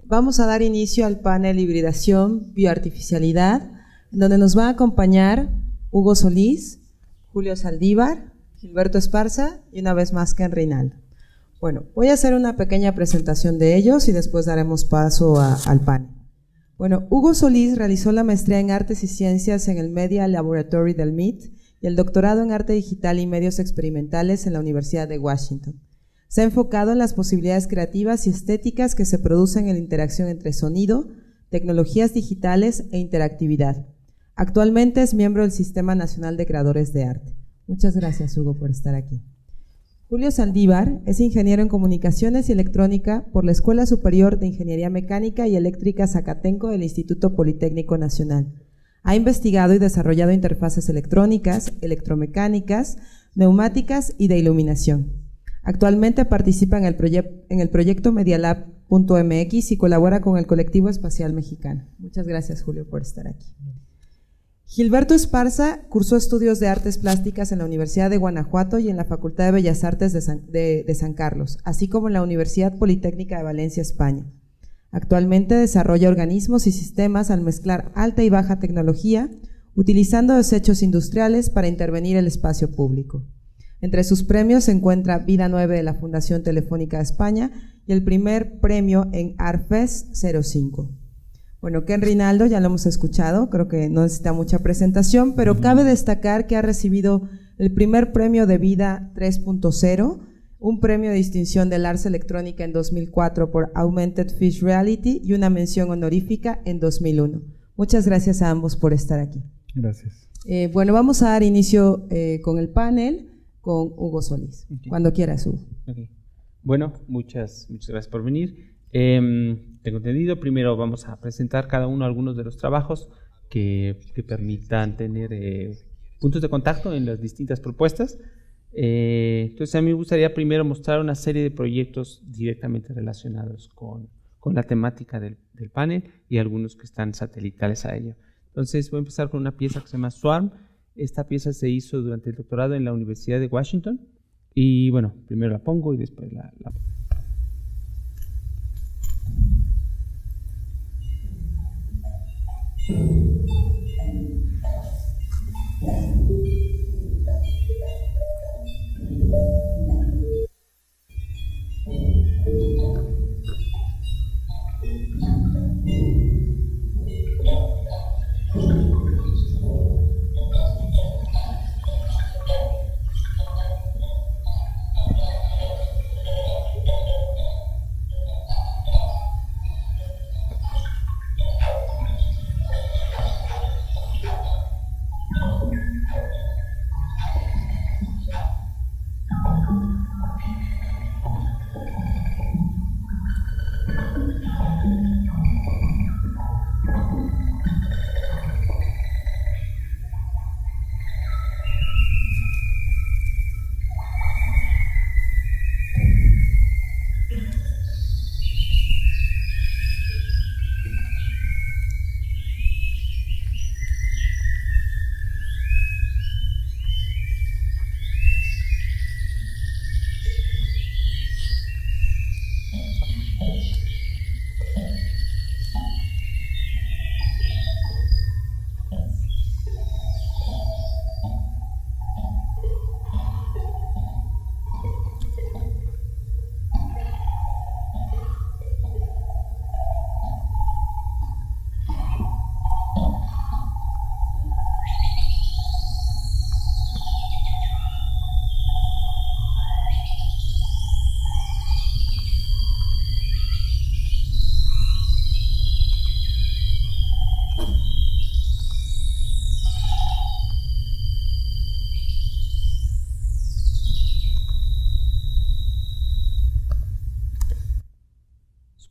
Vamos a dar inicio al panel Hibridación, Bioartificialidad, donde nos va a acompañar Hugo Solís, Julio Saldívar, Gilberto Esparza y una vez más Ken Reinaldo. Bueno, voy a hacer una pequeña presentación de ellos y después daremos paso al panel. Bueno, Hugo Solís realizó la maestría en Artes y Ciencias en el Media Laboratory del MIT y el doctorado en Arte Digital y Medios Experimentales en la Universidad de Washington. Se ha enfocado en las posibilidades creativas y estéticas que se producen en la interacción entre sonido, tecnologías digitales e interactividad. Actualmente es miembro del Sistema Nacional de Creadores de Arte. Muchas gracias, Hugo, por estar aquí. Julio Saldívar es ingeniero en Comunicaciones y Electrónica por la Escuela Superior de Ingeniería Mecánica y Eléctrica Zacatenco del Instituto Politécnico Nacional. Ha investigado y desarrollado interfaces electrónicas, electromecánicas, neumáticas y de iluminación. Actualmente participa en el proyecto Medialab.mx y colabora con el Colectivo Espacial Mexicano. Muchas gracias, Julio, por estar aquí. Gilberto Esparza cursó estudios de artes plásticas en la Universidad de Guanajuato y en la Facultad de Bellas Artes de San Carlos, así como en la Universidad Politécnica de Valencia, España. Actualmente desarrolla organismos y sistemas al mezclar alta y baja tecnología, utilizando desechos industriales para intervenir el espacio público. Entre sus premios se encuentra Vida 9 de la Fundación Telefónica de España y el primer premio en Artfest 05. Bueno, Ken Reinaldo ya lo hemos escuchado, creo que no necesita mucha presentación, pero cabe destacar que ha recibido el primer premio de Vida 3.0, un premio de distinción del Ars Electrónica en 2004 por Augmented Fish Reality y una mención honorífica en 2001. Muchas gracias a ambos por estar aquí. Gracias. Bueno, vamos a dar inicio con el panel con Hugo Solís. Okay. Cuando quieras, Hugo. Okay. Bueno, muchas gracias por venir. Tengo entendido, primero vamos a presentar cada uno algunos de los trabajos que permitan tener puntos de contacto en las distintas propuestas. Entonces a mí me gustaría primero mostrar una serie de proyectos directamente relacionados con la temática del panel y algunos que están satelitales a ello. Entonces voy a empezar con una pieza que se llama Swarm. Esta pieza se hizo durante el doctorado en la Universidad de Washington y bueno, primero la pongo y después la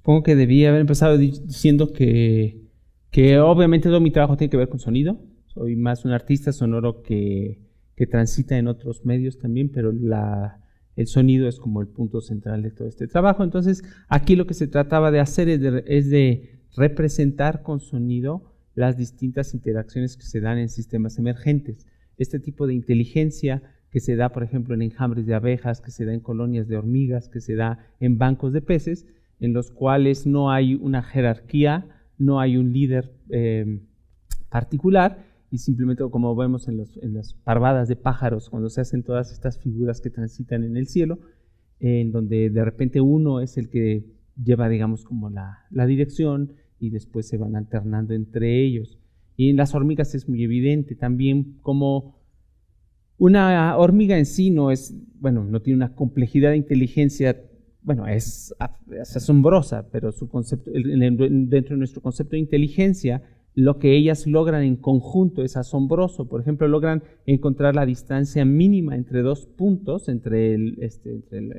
Supongo que debía haber empezado diciendo que obviamente todo mi trabajo tiene que ver con sonido. Soy más un artista sonoro que transita en otros medios también, pero el sonido es como el punto central de todo este trabajo. Entonces, aquí lo que se trataba de hacer es de representar con sonido las distintas interacciones que se dan en sistemas emergentes. Este tipo de inteligencia que se da, por ejemplo, en enjambres de abejas, que se da en colonias de hormigas, que se da en bancos de peces, en los cuales no hay una jerarquía, no hay un líder particular, y simplemente, como vemos en las parvadas de pájaros, cuando se hacen todas estas figuras que transitan en el cielo, en donde de repente uno es el que lleva, digamos, como la dirección, y después se van alternando entre ellos. Y en las hormigas es muy evidente también como una hormiga en sí no tiene una complejidad de inteligencia, es asombrosa, pero su concepto, dentro de nuestro concepto de inteligencia, lo que ellas logran en conjunto es asombroso. Por ejemplo, logran encontrar la distancia mínima entre dos puntos, entre la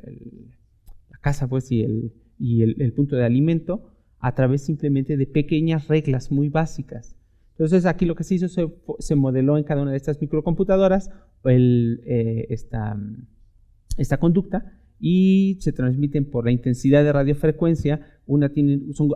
casa pues, y el punto de alimento, a través simplemente de pequeñas reglas muy básicas. Entonces, aquí lo que se hizo, se modeló en cada una de estas microcomputadoras esta conducta, y se transmiten por la intensidad de radiofrecuencia.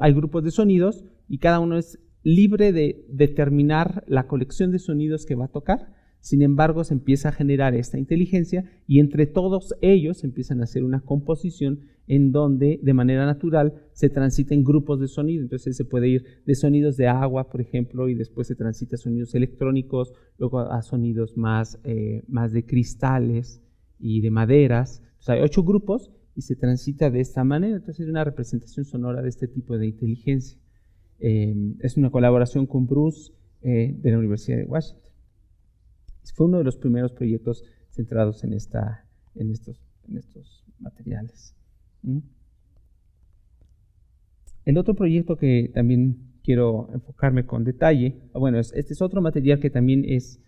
Hay grupos de sonidos, y cada uno es libre de determinar la colección de sonidos que va a tocar. Sin embargo, se empieza a generar esta inteligencia, y entre todos ellos empiezan a hacer una composición en donde de manera natural se transiten grupos de sonido. Entonces se puede ir de sonidos de agua, por ejemplo, y después se transita a sonidos electrónicos, luego a sonidos más de cristales y de maderas. Entonces hay 8 grupos y se transita de esta manera. Entonces es una representación sonora de este tipo de inteligencia. Es una colaboración con Bruce de la Universidad de Washington. Fue uno de los primeros proyectos centrados en estos materiales. El otro proyecto que también quiero enfocarme con detalle, este es otro material que también es,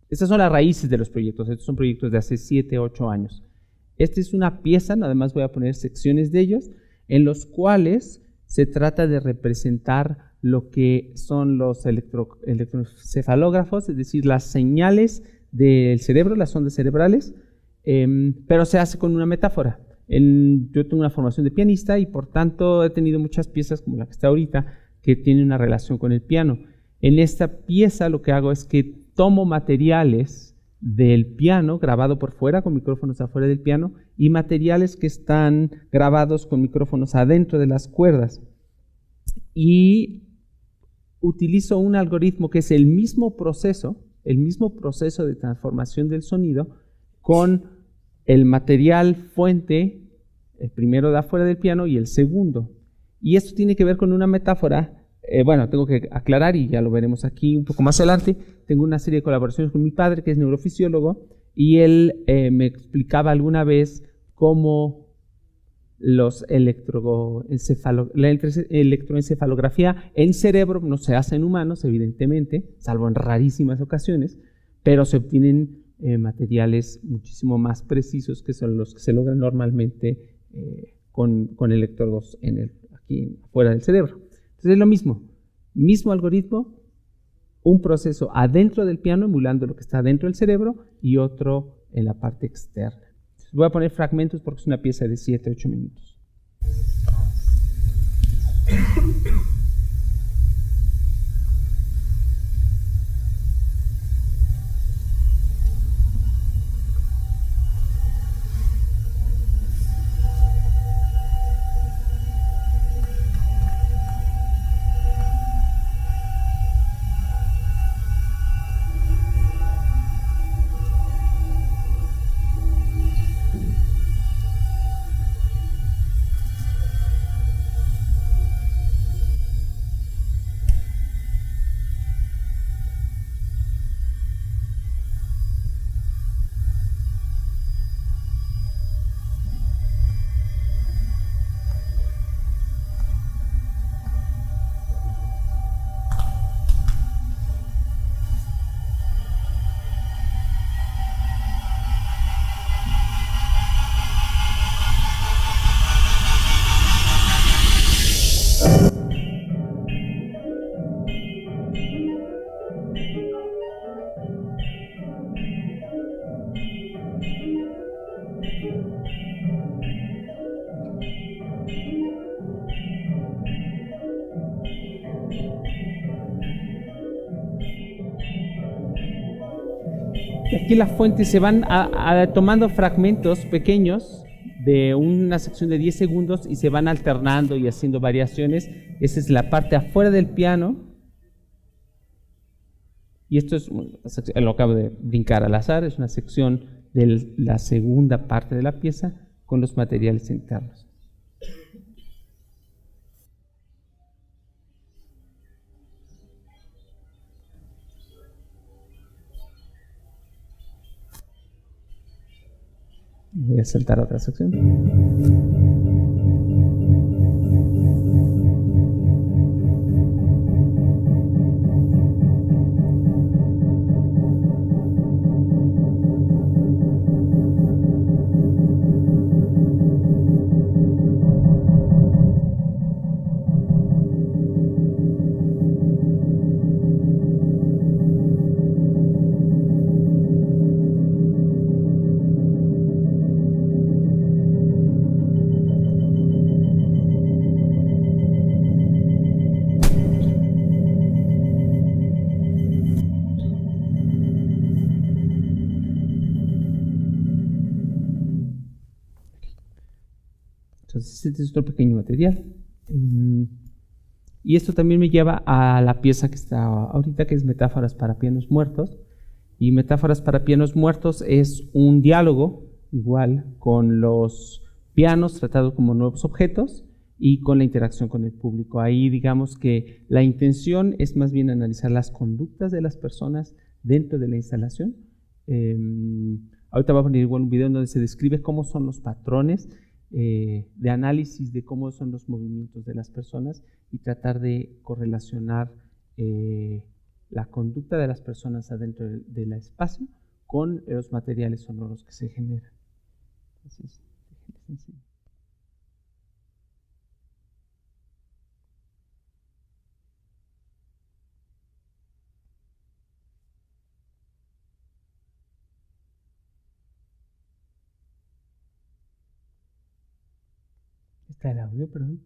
estas son las raíces de los proyectos. Estos son proyectos de hace 7, 8 años. Esta es una pieza, nada más voy a poner secciones de ellos, en los cuales se trata de representar lo que son los electroencefalógrafos, es decir, las señales del cerebro, las ondas cerebrales, pero se hace con una metáfora. Yo tengo una formación de pianista, y por tanto he tenido muchas piezas como la que está ahorita que tiene una relación con el piano. En esta pieza lo que hago es que tomo materiales del piano grabado por fuera con micrófonos afuera del piano, y materiales que están grabados con micrófonos adentro de las cuerdas, y utilizo un algoritmo que es el mismo proceso de transformación del sonido con el material fuente, el primero de afuera del piano y el segundo. Y esto tiene que ver con una metáfora. Tengo que aclarar, y ya lo veremos aquí un poco más adelante. Tengo una serie de colaboraciones con mi padre, que es neurofisiólogo, y él me explicaba alguna vez cómo la electroencefalografía en cerebro no se hace en humanos, evidentemente, salvo en rarísimas ocasiones, pero se obtienen materiales muchísimo más precisos, que son los que se logran normalmente con electrodos aquí afuera del cerebro. Entonces es lo mismo algoritmo, un proceso adentro del piano emulando lo que está dentro del cerebro, y otro en la parte externa. Entonces voy a poner fragmentos porque es una pieza de 7, 8 minutos. Aquí las fuentes se van tomando fragmentos pequeños de una sección de 10 segundos y se van alternando y haciendo variaciones. Esa es la parte afuera del piano. Y esto es, lo acabo de brincar al azar, es una sección de la segunda parte de la pieza con los materiales internos. Voy a saltar a otra sección. Entonces, este es otro pequeño material. Y esto también me lleva a la pieza que está ahorita, que es Metáforas para pianos muertos. Y Metáforas para pianos muertos es un diálogo, igual, con los pianos tratados como nuevos objetos y con la interacción con el público. Ahí digamos que la intención es más bien analizar las conductas de las personas dentro de la instalación. Ahorita voy a poner igual un video donde se describe cómo son los patrones de análisis de cómo son los movimientos de las personas y tratar de correlacionar la conducta de las personas adentro del espacio con los materiales sonoros que se generan. Entonces, está el audio, perdón.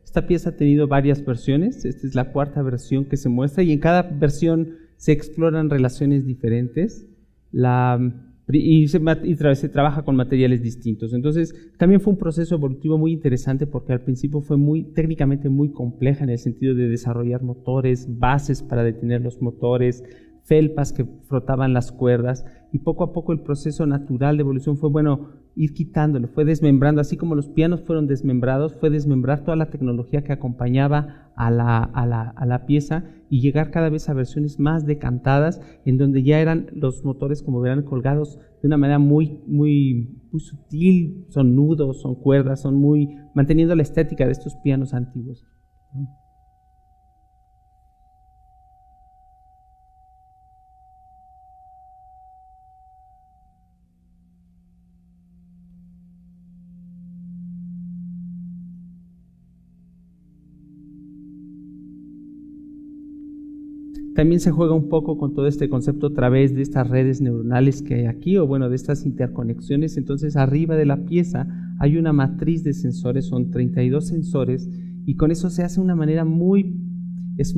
Esta pieza ha tenido varias versiones, esta es la cuarta versión que se muestra y en cada versión se exploran relaciones diferentes y se trabaja con materiales distintos. Entonces también fue un proceso evolutivo muy interesante porque al principio fue técnicamente muy compleja en el sentido de desarrollar motores, bases para detener los motores, felpas que frotaban las cuerdas y poco a poco el proceso natural de evolución fue, ir quitándolo, fue desmembrando, así como los pianos fueron desmembrados, fue desmembrar toda la tecnología que acompañaba a la pieza y llegar cada vez a versiones más decantadas en donde ya eran los motores, como verán, colgados de una manera muy, muy, muy sutil, son nudos, son cuerdas, son manteniendo la estética de estos pianos antiguos, ¿no? También se juega un poco con todo este concepto a través de estas redes neuronales que hay aquí, de estas interconexiones. Entonces, arriba de la pieza hay una matriz de sensores, son 32 sensores, y con eso se hace una manera muy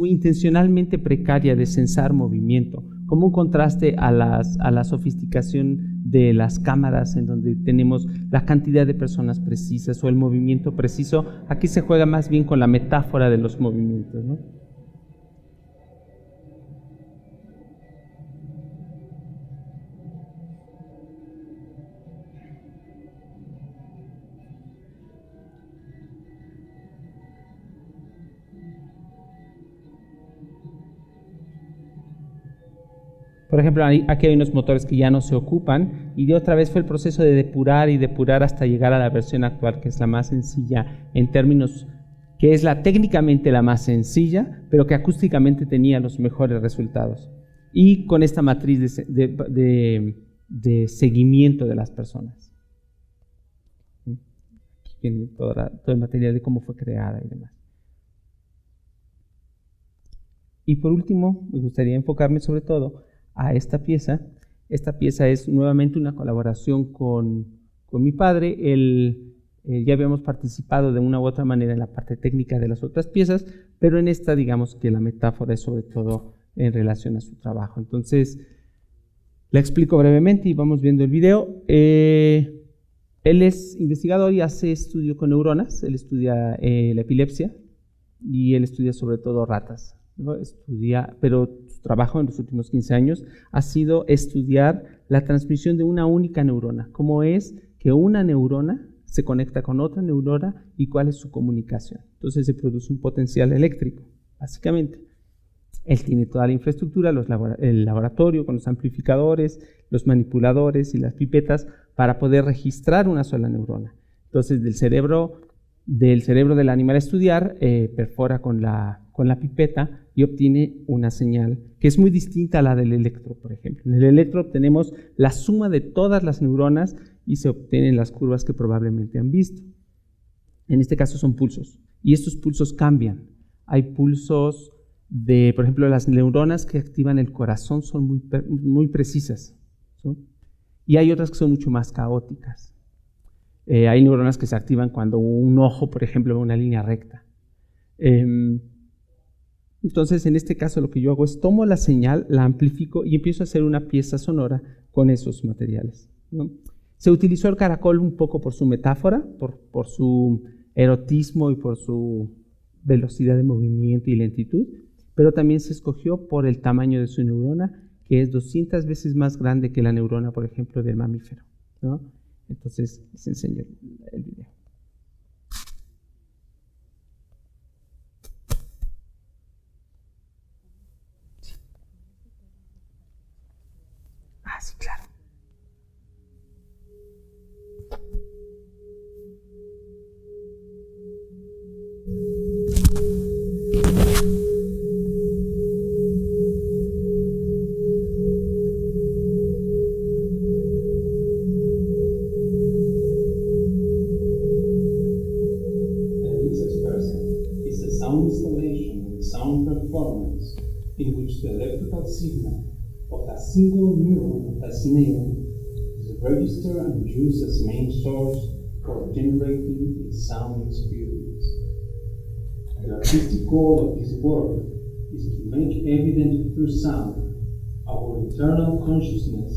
intencionalmente precaria de sensar movimiento, como un contraste a la sofisticación de las cámaras en donde tenemos la cantidad de personas precisas o el movimiento preciso. Aquí se juega más bien con la metáfora de los movimientos, ¿no? Por ejemplo, aquí hay unos motores que ya no se ocupan y de otra vez fue el proceso de depurar y depurar hasta llegar a la versión actual, que es la más sencilla en términos, que es técnicamente la más sencilla, pero que acústicamente tenía los mejores resultados. Y con esta matriz de seguimiento de las personas. Aquí tiene todo el material de cómo fue creada y demás. Y por último, me gustaría enfocarme sobre todo a esta pieza. Esta pieza es nuevamente una colaboración con mi padre. Ya habíamos participado de una u otra manera en la parte técnica de las otras piezas, pero en esta digamos que la metáfora es sobre todo en relación a su trabajo. Entonces, la explico brevemente y vamos viendo el video. Él es investigador y hace estudio con neuronas. Él estudia la epilepsia y él estudia sobre todo ratas, ¿no? Pero su trabajo en los últimos 15 años ha sido estudiar la transmisión de una única neurona. Cómo es que una neurona se conecta con otra neurona y cuál es su comunicación. Entonces se produce un potencial eléctrico, básicamente. Él tiene toda la infraestructura, el laboratorio con los amplificadores, los manipuladores y las pipetas para poder registrar una sola neurona. Entonces del cerebro del animal a estudiar, perfora con la pipeta y obtiene una señal que es muy distinta a la del electro, por ejemplo. En el electro obtenemos la suma de todas las neuronas y se obtienen las curvas que probablemente han visto. En este caso son pulsos, y estos pulsos cambian. Hay pulsos por ejemplo, las neuronas que activan el corazón son muy precisas, ¿sí? Y hay otras que son mucho más caóticas. Hay neuronas que se activan cuando un ojo, por ejemplo, ve una línea recta. Entonces, en este caso, lo que yo hago es tomo la señal, la amplifico y empiezo a hacer una pieza sonora con esos materiales, ¿no? Se utilizó el caracol un poco por su metáfora, por su erotismo y por su velocidad de movimiento y lentitud, pero también se escogió por el tamaño de su neurona, que es 200 veces más grande que la neurona, por ejemplo, del mamífero, ¿no? Entonces, les enseño el video. Ah, sí, claro. The electrical signal of a single neuron of a snail is registered and used as main source for generating a sound experience. The artistic goal of this work is to make evident through sound our internal consciousness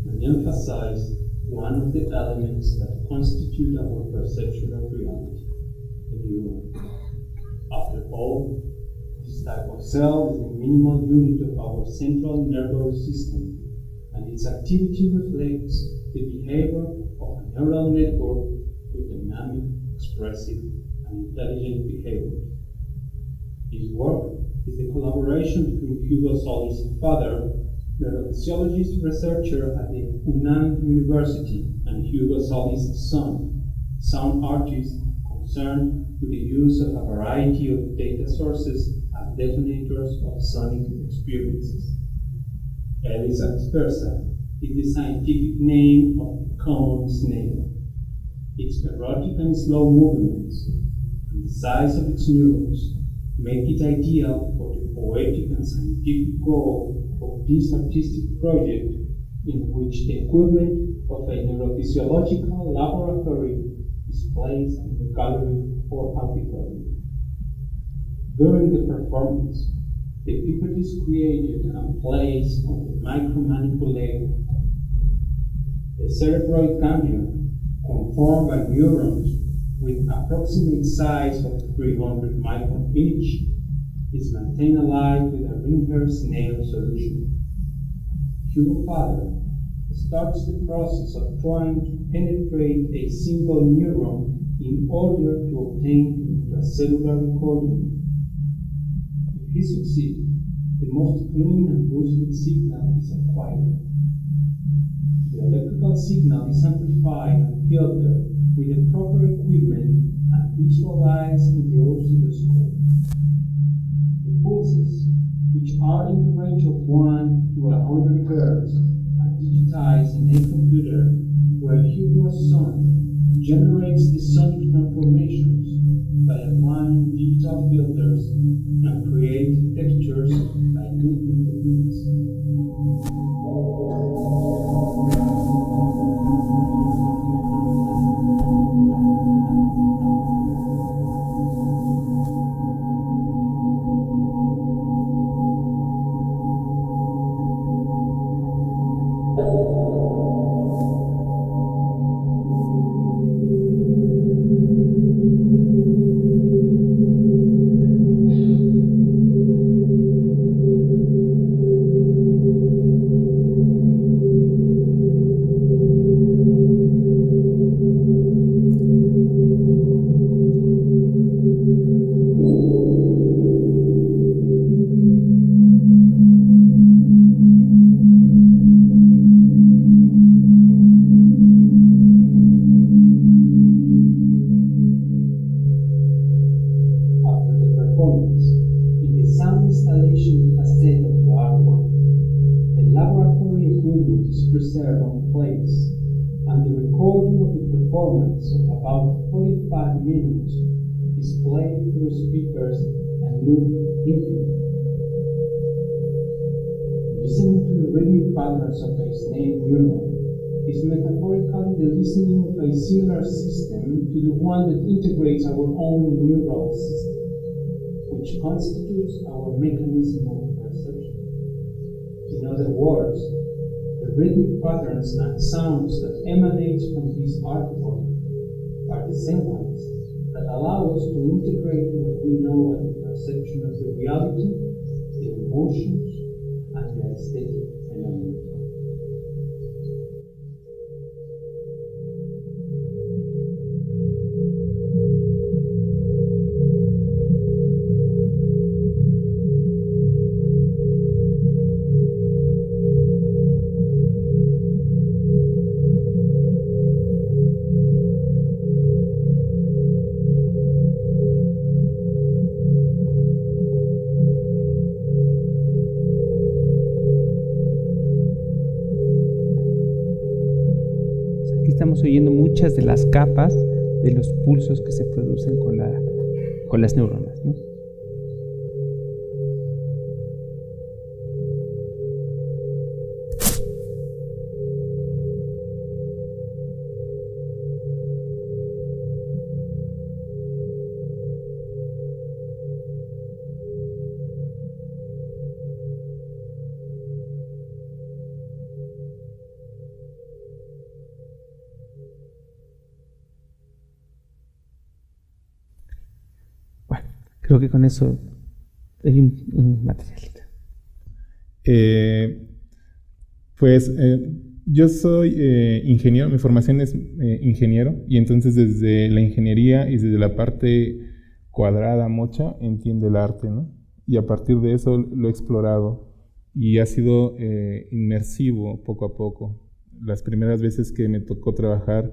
and emphasize one of the elements that constitute our perception of reality, the neuron. After all, this type of cell is the minimal unit of our central nervous system, and its activity reflects the behavior of a neural network with dynamic, expressive, and intelligent behavior. This work is the collaboration between Hugo Solis' father, neurophysiologist researcher at the UNAM University, and Hugo Solis' son, sound artist concerned with the use of a variety of data sources as detonators of sonic experiences. Elis aspersa is the scientific name of the common snail. Its erotic and slow movements and the size of its neurons make it ideal for the poetic and scientific goal of this artistic project, in which the equipment of a neurophysiological laboratory is placed in the gallery or auditorium. During the performance, the pipette is created and placed on the micromanipulator. The cerebroid ganglion, conformed by neurons with approximate size of 300 micron each, is maintained alive with a Ringer's nail solution. Hugo father starts the process of trying to penetrate a single neuron in order to obtain intracellular recording. If he succeeds, the most clean and boosted signal is acquired. The electrical signal is amplified and filtered with the proper equipment and visualized in the oscilloscope. The pulses, which are in the range of 1 to 100 Hz, are digitized in a computer where Hugo's son generates the sonic transformations by applying digital filters and create textures by looping the beats. Preserved on plates, and the recording of the performance of about 45 minutes is played through speakers and looped infinitely. Listening to the rhythmic patterns of a snake neuron is metaphorically the listening of a similar system to the one that integrates our own neural system, which constitutes our mechanism of perception. In other words, the rhythmic patterns and sounds that emanate from this artwork are the same ones that allow us to integrate what we know as the perception of the reality, the emotions, and the aesthetic phenomena. Estamos oyendo muchas de las capas de los pulsos que se producen con las neuronas, ¿no? Creo que con eso hay un materialito. Yo soy ingeniero, mi formación es ingeniero, y entonces desde la ingeniería y desde la parte cuadrada, mocha, entiendo el arte, ¿no? Y a partir de eso lo he explorado y ha sido inmersivo poco a poco. Las primeras veces que me tocó trabajar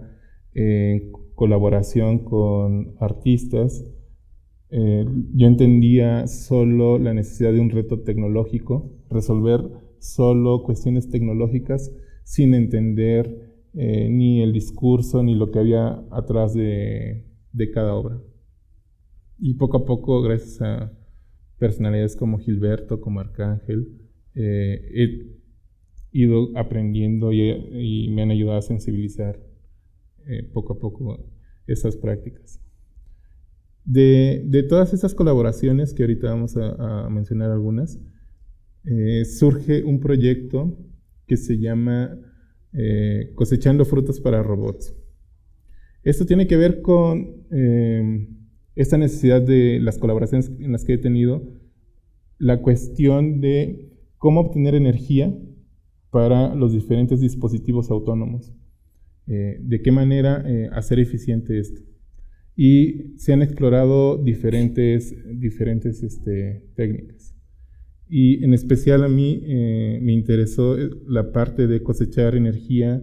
en colaboración con artistas, yo entendía solo la necesidad de un reto tecnológico, resolver solo cuestiones tecnológicas sin entender ni el discurso ni lo que había atrás de cada obra. Y poco a poco, gracias a personalidades como Gilberto, como Arcángel, he ido aprendiendo y me han ayudado a sensibilizar poco a poco esas prácticas. De todas esas colaboraciones, que ahorita vamos a mencionar algunas, surge un proyecto que se llama Cosechando Frutos para Robots. Esto tiene que ver con esta necesidad de las colaboraciones en las que he tenido, la cuestión de cómo obtener energía para los diferentes dispositivos autónomos, de qué manera hacer eficiente esto. Y se han explorado diferentes técnicas. y en especial a mí me interesó la parte de cosechar energía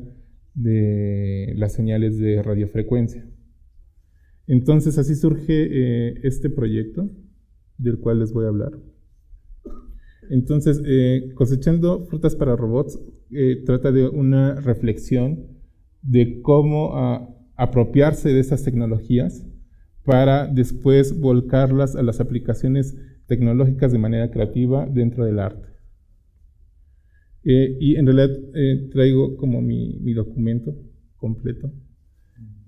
de las señales de radiofrecuencia. Entonces así surge este proyecto del cual les voy a hablar. Entonces, Cosechando Frutas para Robots trata de una reflexión de cómo apropiarse de esas tecnologías para después volcarlas a las aplicaciones tecnológicas de manera creativa dentro del arte. Y en realidad traigo como mi documento completo.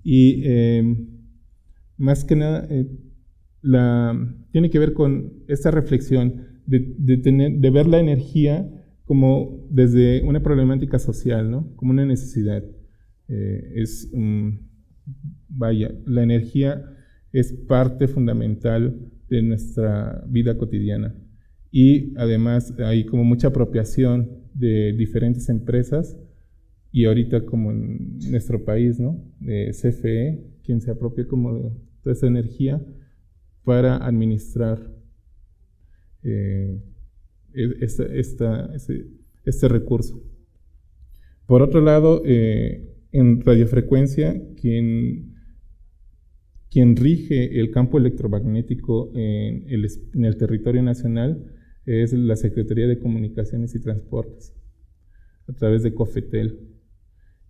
Y más que nada tiene que ver con esta reflexión de ver la energía como desde una problemática social, ¿no? Como una necesidad. La energía es parte fundamental de nuestra vida cotidiana. Y además hay como mucha apropiación de diferentes empresas, y ahorita como en nuestro país, ¿no? De CFE, quien se apropia como de toda esa energía para administrar este recurso. Por otro lado, en radiofrecuencia, quien rige el campo electromagnético en el territorio nacional es la Secretaría de Comunicaciones y Transportes, a través de COFETEL.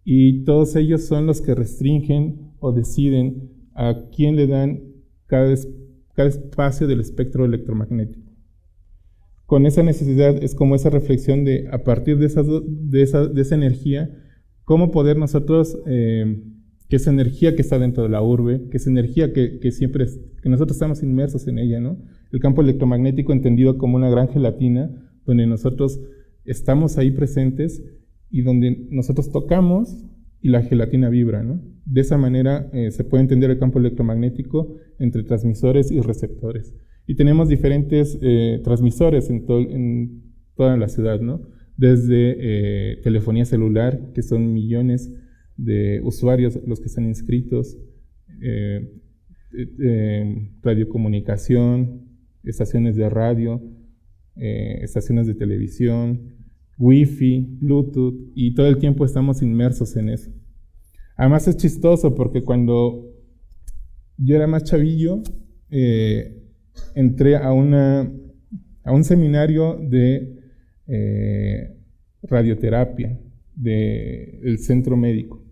Y todos ellos son los que restringen o deciden a quién le dan cada espacio del espectro electromagnético. Con esa necesidad es como esa reflexión de, a partir de esa energía, cómo poder nosotros, que esa energía que está dentro de la urbe, que esa energía que nosotros estamos inmersos en ella, ¿no? El campo electromagnético entendido como una gran gelatina, donde nosotros estamos ahí presentes y donde nosotros tocamos y la gelatina vibra, ¿no? De esa manera se puede entender el campo electromagnético entre transmisores y receptores. Y tenemos diferentes transmisores en toda la ciudad, ¿no? Desde telefonía celular, que son millones de usuarios los que están inscritos, radiocomunicación, estaciones de radio, estaciones de televisión, Wi-Fi, Bluetooth, y todo el tiempo estamos inmersos en eso. Además es chistoso porque cuando yo era más chavillo, entré a un seminario de radioterapia del centro médico.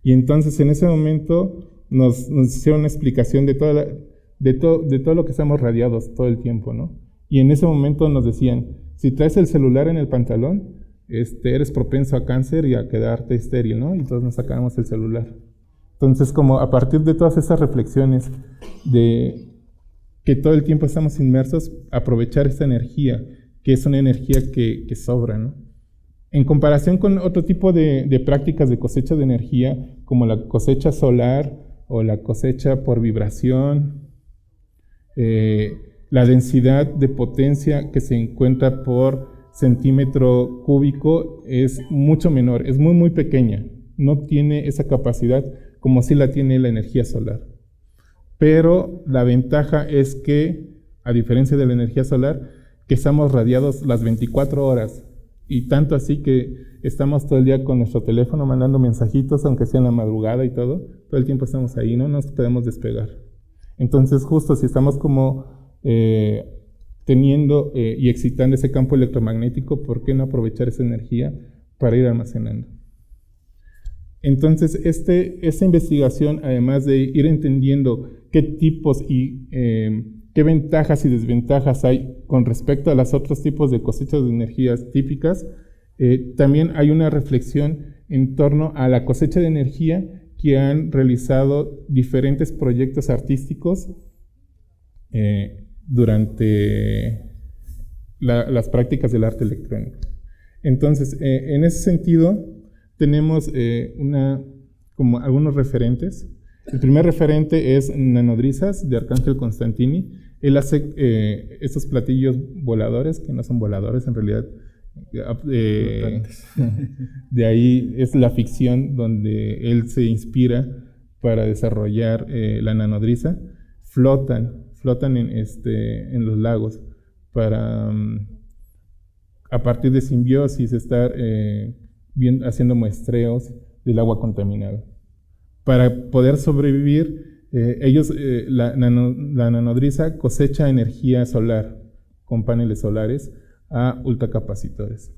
Y entonces en ese momento nos hicieron una explicación de todo lo que estamos radiados todo el tiempo, ¿no? Y en ese momento nos decían, si traes el celular en el pantalón, eres propenso a cáncer y a quedarte estéril, ¿no? Y entonces nos sacábamos el celular. Entonces, como a partir de todas esas reflexiones de que todo el tiempo estamos inmersos, aprovechar esta energía, que es una energía que sobra, ¿no? En comparación con otro tipo de prácticas de cosecha de energía, como la cosecha solar o la cosecha por vibración, la densidad de potencia que se encuentra por centímetro cúbico es mucho menor, es muy muy pequeña, no tiene esa capacidad como sí la tiene la energía solar. Pero la ventaja es que, a diferencia de la energía solar, que estamos radiados las 24 horas, y tanto así que estamos todo el día con nuestro teléfono mandando mensajitos, aunque sea en la madrugada y todo el tiempo estamos ahí, no nos podemos despegar. Entonces justo si estamos como teniendo y excitando ese campo electromagnético, ¿por qué no aprovechar esa energía para ir almacenando? Entonces, esta investigación, además de ir entendiendo qué tipos y qué ventajas y desventajas hay con respecto a los otros tipos de cosechas de energías típicas, también hay una reflexión en torno a la cosecha de energía que han realizado diferentes proyectos artísticos durante las prácticas del arte electrónico. Entonces, en ese sentido, tenemos como algunos referentes. El primer referente es Nanodrisas, de Arcángel Constantini. Él hace estos platillos voladores, que no son voladores en realidad. De ahí es la ficción donde él se inspira para desarrollar la nanodrisa. Flotan en los lagos para a partir de simbiosis, estar haciendo muestreos del agua contaminada. Para poder sobrevivir, la nanodriza cosecha energía solar con paneles solares a ultracapacitores.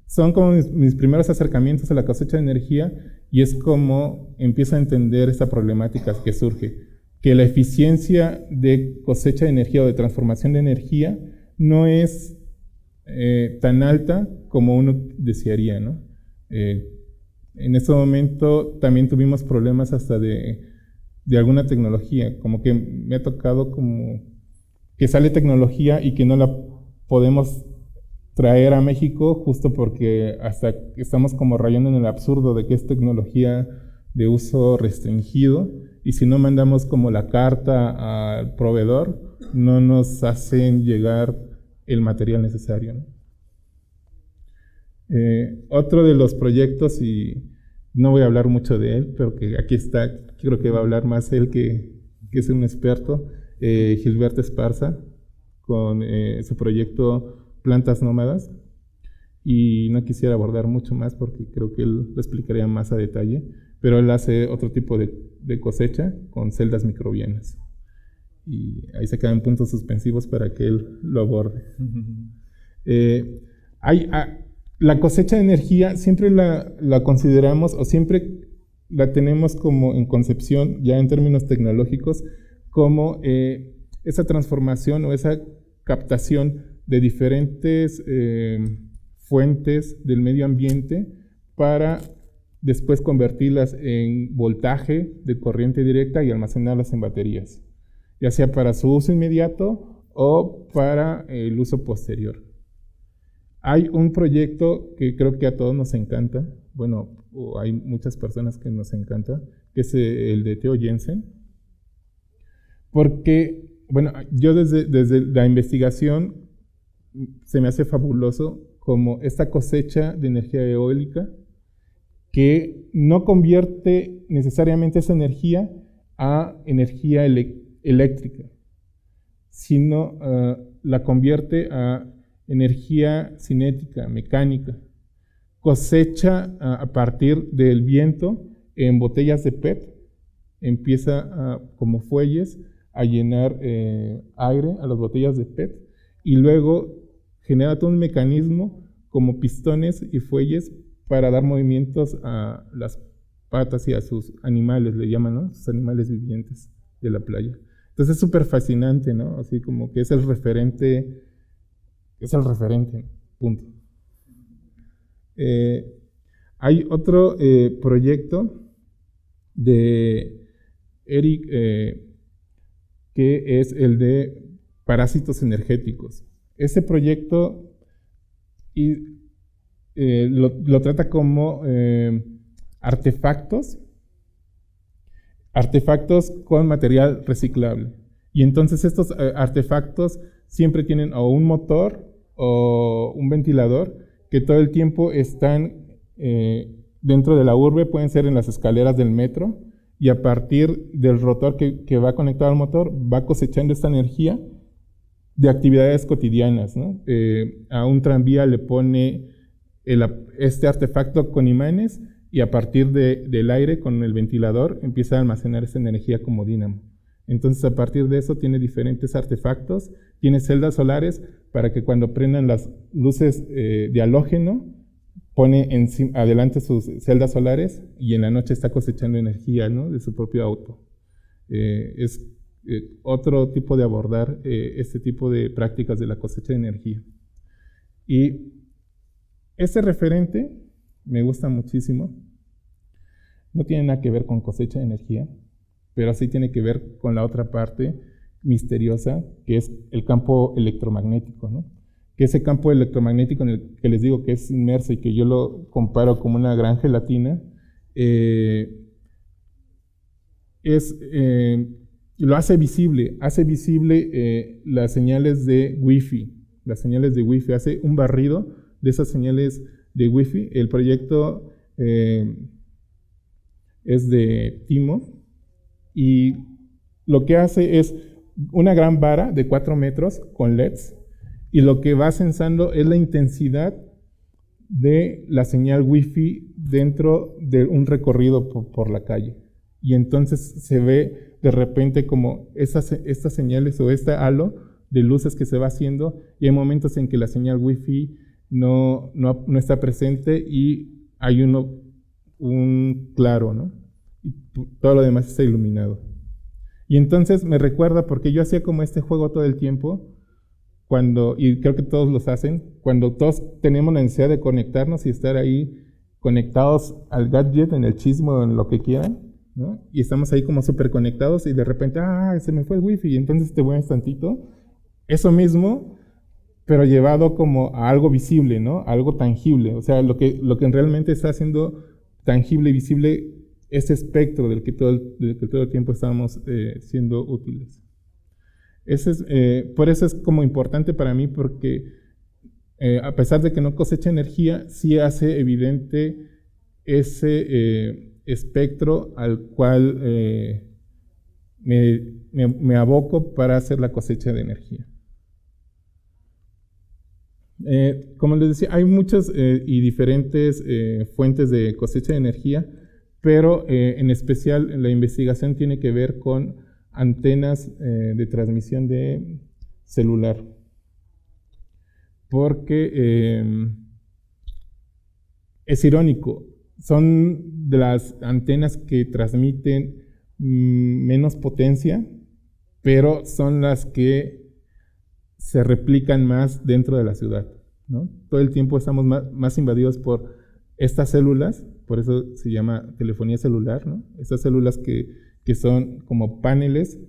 Son como mis primeros acercamientos a la cosecha de energía, y es como empiezo a entender esta problemática que surge, que la eficiencia de cosecha de energía o de transformación de energía no es tan alta como uno desearía, ¿no? En ese momento también tuvimos problemas hasta de alguna tecnología, como que me ha tocado como que sale tecnología y que no la podemos traer a México justo porque hasta estamos como rayando en el absurdo de que es tecnología de uso restringido, y si no mandamos como la carta al proveedor, no nos hacen llegar el material necesario, ¿no? Otro de los proyectos, y no voy a hablar mucho de él, pero que aquí está, creo que va a hablar más él que es un experto, Gilberto Esparza, con su proyecto Plantas Nómadas, y no quisiera abordar mucho más porque creo que él lo explicaría más a detalle, pero él hace otro tipo de cosecha con celdas microbianas, y ahí se quedan puntos suspensivos para que él lo aborde. La cosecha de energía siempre la consideramos, o siempre la tenemos como en concepción, ya en términos tecnológicos, como esa transformación o esa captación de diferentes fuentes del medio ambiente para después convertirlas en voltaje de corriente directa y almacenarlas en baterías, ya sea para su uso inmediato o para el uso posterior. Hay un proyecto que creo que a todos nos encanta, bueno, hay muchas personas que nos encanta, que es el de Theo Jensen, porque, bueno, yo desde la investigación se me hace fabuloso como esta cosecha de energía eólica que no convierte necesariamente esa energía a energía eléctrica, sino la convierte a energía cinética, mecánica. Cosecha a partir del viento en botellas de PET, empieza como fuelles a llenar aire a las botellas de PET, y luego genera todo un mecanismo como pistones y fuelles para dar movimientos a las patas y a sus animales, le llaman, ¿no? Sus animales vivientes de la playa. Entonces es súper fascinante, ¿no? Así como que es el referente, punto. Hay otro proyecto de Eric, que es el de parásitos energéticos. Ese proyecto lo trata como artefactos con material reciclable. Y entonces estos artefactos siempre tienen o un motor o un ventilador que todo el tiempo están dentro de la urbe, pueden ser en las escaleras del metro, y a partir del rotor que va conectado al motor va cosechando esta energía de actividades cotidianas, ¿no? A un tranvía le pone este artefacto con imanes, y a partir del aire con el ventilador empieza a almacenar esa energía como dínamo. Entonces a partir de eso tiene diferentes artefactos, tiene celdas solares para que cuando prendan las luces de halógeno pone adelante sus celdas solares, y en la noche está cosechando energía, ¿no? De su propio auto. Es otro tipo de abordar este tipo de prácticas de la cosecha de energía. Y este referente me gusta muchísimo. No tiene nada que ver con cosecha de energía, pero sí tiene que ver con la otra parte misteriosa, que es el campo electromagnético, ¿no? Que ese campo electromagnético en el que les digo que es inmerso y que yo lo comparo como una gran gelatina, lo hace visible las señales de Wi-Fi. Las señales de Wi-Fi, hace un barrido de esas señales de Wi-Fi. El proyecto es de Timo, y lo que hace es una gran vara de 4 metros con LEDs, y lo que va censando es la intensidad de la señal Wi-Fi dentro de un recorrido por la calle. Y entonces se ve de repente como estas señales o este halo de luces que se va haciendo, y hay momentos en que la señal Wi-Fi no está presente y hay un claro, ¿no? Y todo lo demás está iluminado. Y entonces me recuerda, porque yo hacía como este juego todo el tiempo, y creo que todos los hacen, cuando todos tenemos la necesidad de conectarnos y estar ahí conectados al gadget, en el chisme o en lo que quieran, ¿no? Y estamos ahí como súper conectados y de repente, se me fue el wifi, y entonces te mueves tantito. Eso mismo, pero llevado como a algo visible, ¿no? A algo tangible. O sea, lo que realmente está haciendo tangible y visible ese espectro del que todo el tiempo estamos siendo útiles. Por eso es como importante para mí, porque a pesar de que no cosecha energía, sí hace evidente ese espectro al cual me aboco para hacer la cosecha de energía. Como les decía, hay muchas y diferentes fuentes de cosecha de energía, pero en especial la investigación tiene que ver con antenas de transmisión de celular, porque es irónico, son de las antenas que transmiten menos potencia, pero son las que se replican más dentro de la ciudad, ¿no? Todo el tiempo estamos más invadidos por estas células, por eso se llama telefonía celular, ¿no? Estas células que son como paneles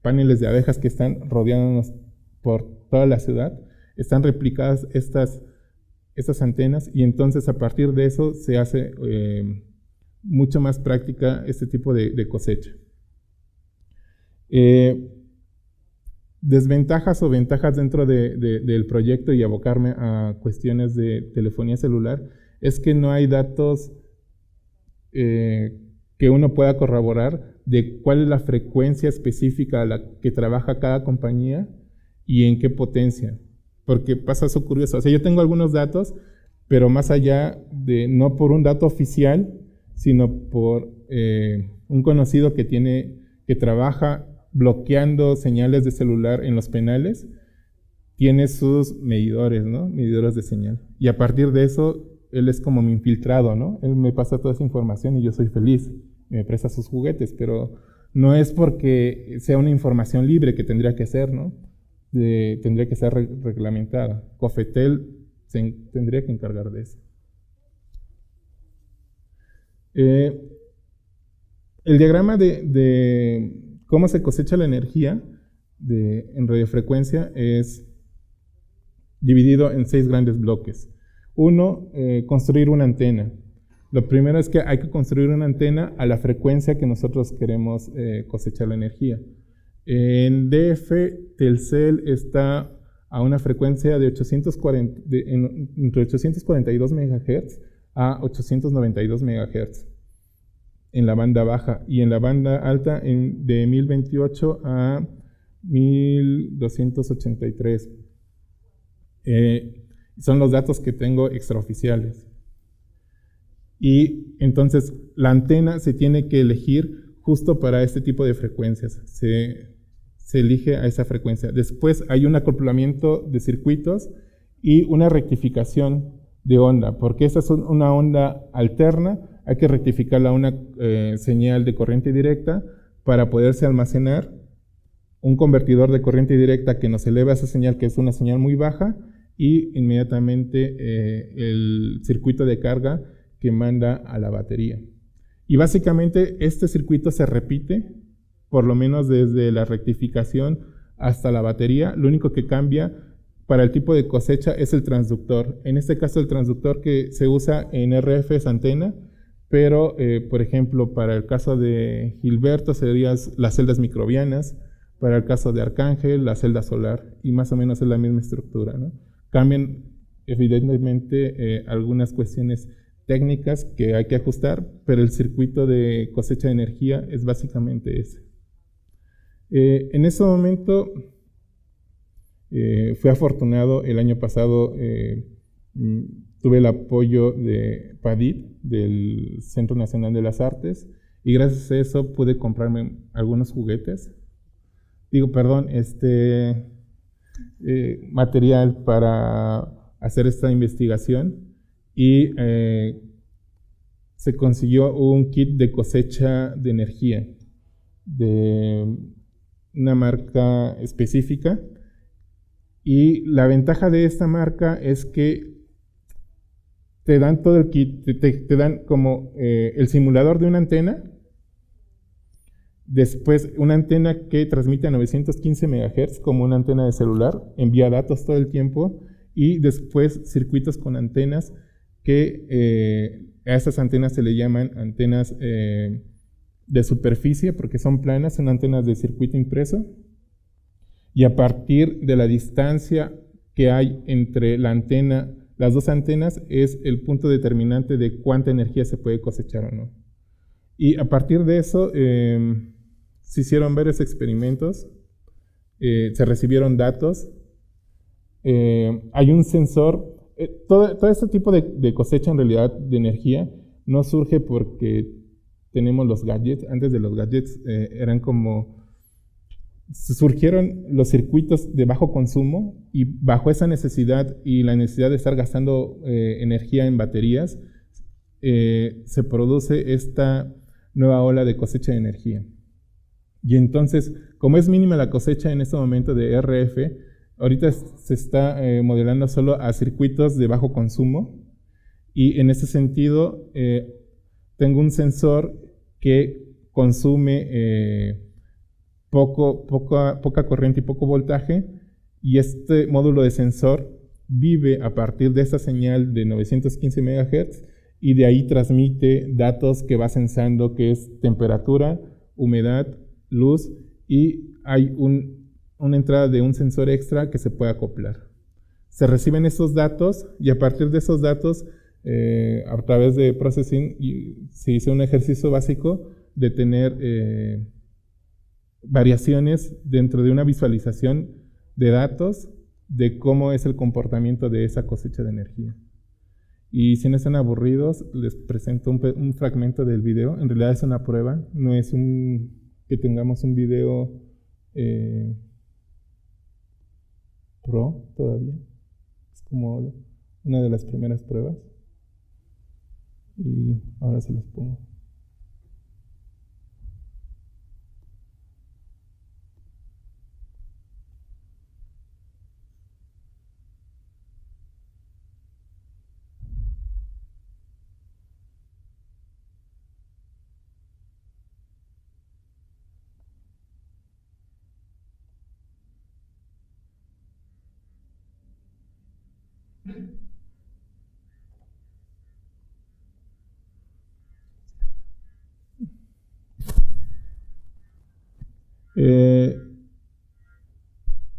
de abejas que están rodeándonos por toda la ciudad, están replicadas estas antenas, y entonces a partir de eso se hace mucho más práctica este tipo de cosecha. Desventajas o ventajas dentro del proyecto y abocarme a cuestiones de telefonía celular es que no hay datos que uno pueda corroborar de cuál es la frecuencia específica a la que trabaja cada compañía y en qué potencia, porque pasa eso curioso. O sea, yo tengo algunos datos, pero más allá de, no por un dato oficial, sino por un conocido que trabaja bloqueando señales de celular en los penales, tiene sus medidores, ¿no? Medidores de señal. Y a partir de eso, él es como mi infiltrado, ¿no? Él me pasa toda esa información y yo soy feliz. Y me presta sus juguetes, pero no es porque sea una información libre que tendría que ser, ¿no? Tendría que ser reglamentada. Cofetel tendría que encargar de eso. El diagrama de cómo se cosecha la energía en radiofrecuencia es dividido en 6 grandes bloques. Uno, construir una antena. Lo primero es que hay que construir una antena a la frecuencia que nosotros queremos cosechar la energía. En DF, Telcel está a una frecuencia de entre 842 MHz a 892 MHz en la banda baja, y en la banda alta de 1028 a 1283. Son los datos que tengo extraoficiales. Y entonces la antena se tiene que elegir justo para este tipo de frecuencias. Se elige a esa frecuencia. Después hay un acoplamiento de circuitos y una rectificación de onda, porque esta es una onda alterna. Hay que rectificarla a una señal de corriente directa para poderse almacenar un convertidor de corriente directa que nos eleva esa señal, que es una señal muy baja, y inmediatamente el circuito de carga que manda a la batería. Y básicamente este circuito se repite, por lo menos desde la rectificación hasta la batería. Lo único que cambia para el tipo de cosecha es el transductor. En este caso el transductor que se usa en RF es antena, pero por ejemplo para el caso de Gilberto serían las celdas microbianas, para el caso de Arcángel la celda solar, y más o menos es la misma estructura, ¿no? Cambian evidentemente algunas cuestiones técnicas que hay que ajustar, pero el circuito de cosecha de energía es básicamente ese. En ese momento Fui afortunado, el año pasado tuve el apoyo de PADIT, del Centro Nacional de las Artes, y gracias a eso pude comprarme algunos juguetes. Material para hacer esta investigación, y se consiguió un kit de cosecha de energía de una marca específica, y la ventaja de esta marca es que te dan todo el kit, te dan como el simulador de una antena, después una antena que transmite a 915 MHz como una antena de celular, envía datos todo el tiempo, y después circuitos con antenas que a estas antenas se le llaman antenas de superficie porque son planas, son antenas de circuito impreso, y a partir de la distancia que hay entre la antena, las dos antenas, es el punto determinante de cuánta energía se puede cosechar o no. Y a partir de eso se hicieron varios experimentos, se recibieron datos, hay un sensor, todo este tipo de cosecha en realidad de energía no surge porque tenemos los gadgets. Antes de los gadgets eran como, surgieron los circuitos de bajo consumo, y bajo esa necesidad y la necesidad de estar gastando energía en baterías, se produce esta nueva ola de cosecha de energía. Y entonces, como es mínima la cosecha en este momento de RF, ahorita se está modelando solo a circuitos de bajo consumo, y en ese sentido tengo un sensor que consume poca corriente y poco voltaje, y este módulo de sensor vive a partir de esa señal de 915 MHz, y de ahí transmite datos que va sensando, que es temperatura, humedad, luz, y hay una entrada de un sensor extra que se puede acoplar. Se reciben esos datos, y a partir de esos datos, a través de processing, se hizo un ejercicio básico de tener variaciones dentro de una visualización de datos de cómo es el comportamiento de esa cosecha de energía. Y si no están aburridos, les presento un fragmento del video. En realidad es una prueba, no es que tengamos un video pro todavía. Es como una de las primeras pruebas. Y ahora se los pongo.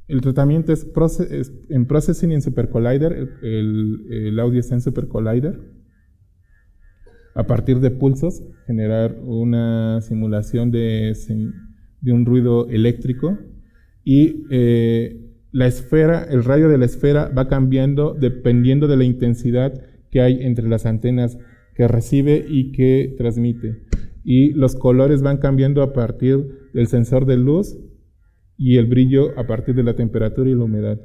El tratamiento es en Processing y en Super Collider. El audio está en Super Collider. A partir de pulsos, generar una simulación de un ruido eléctrico, y la esfera, el radio de la esfera va cambiando dependiendo de la intensidad que hay entre las antenas que recibe y que transmite. Y los colores van cambiando a partir del sensor de luz, y el brillo a partir de la temperatura y la humedad.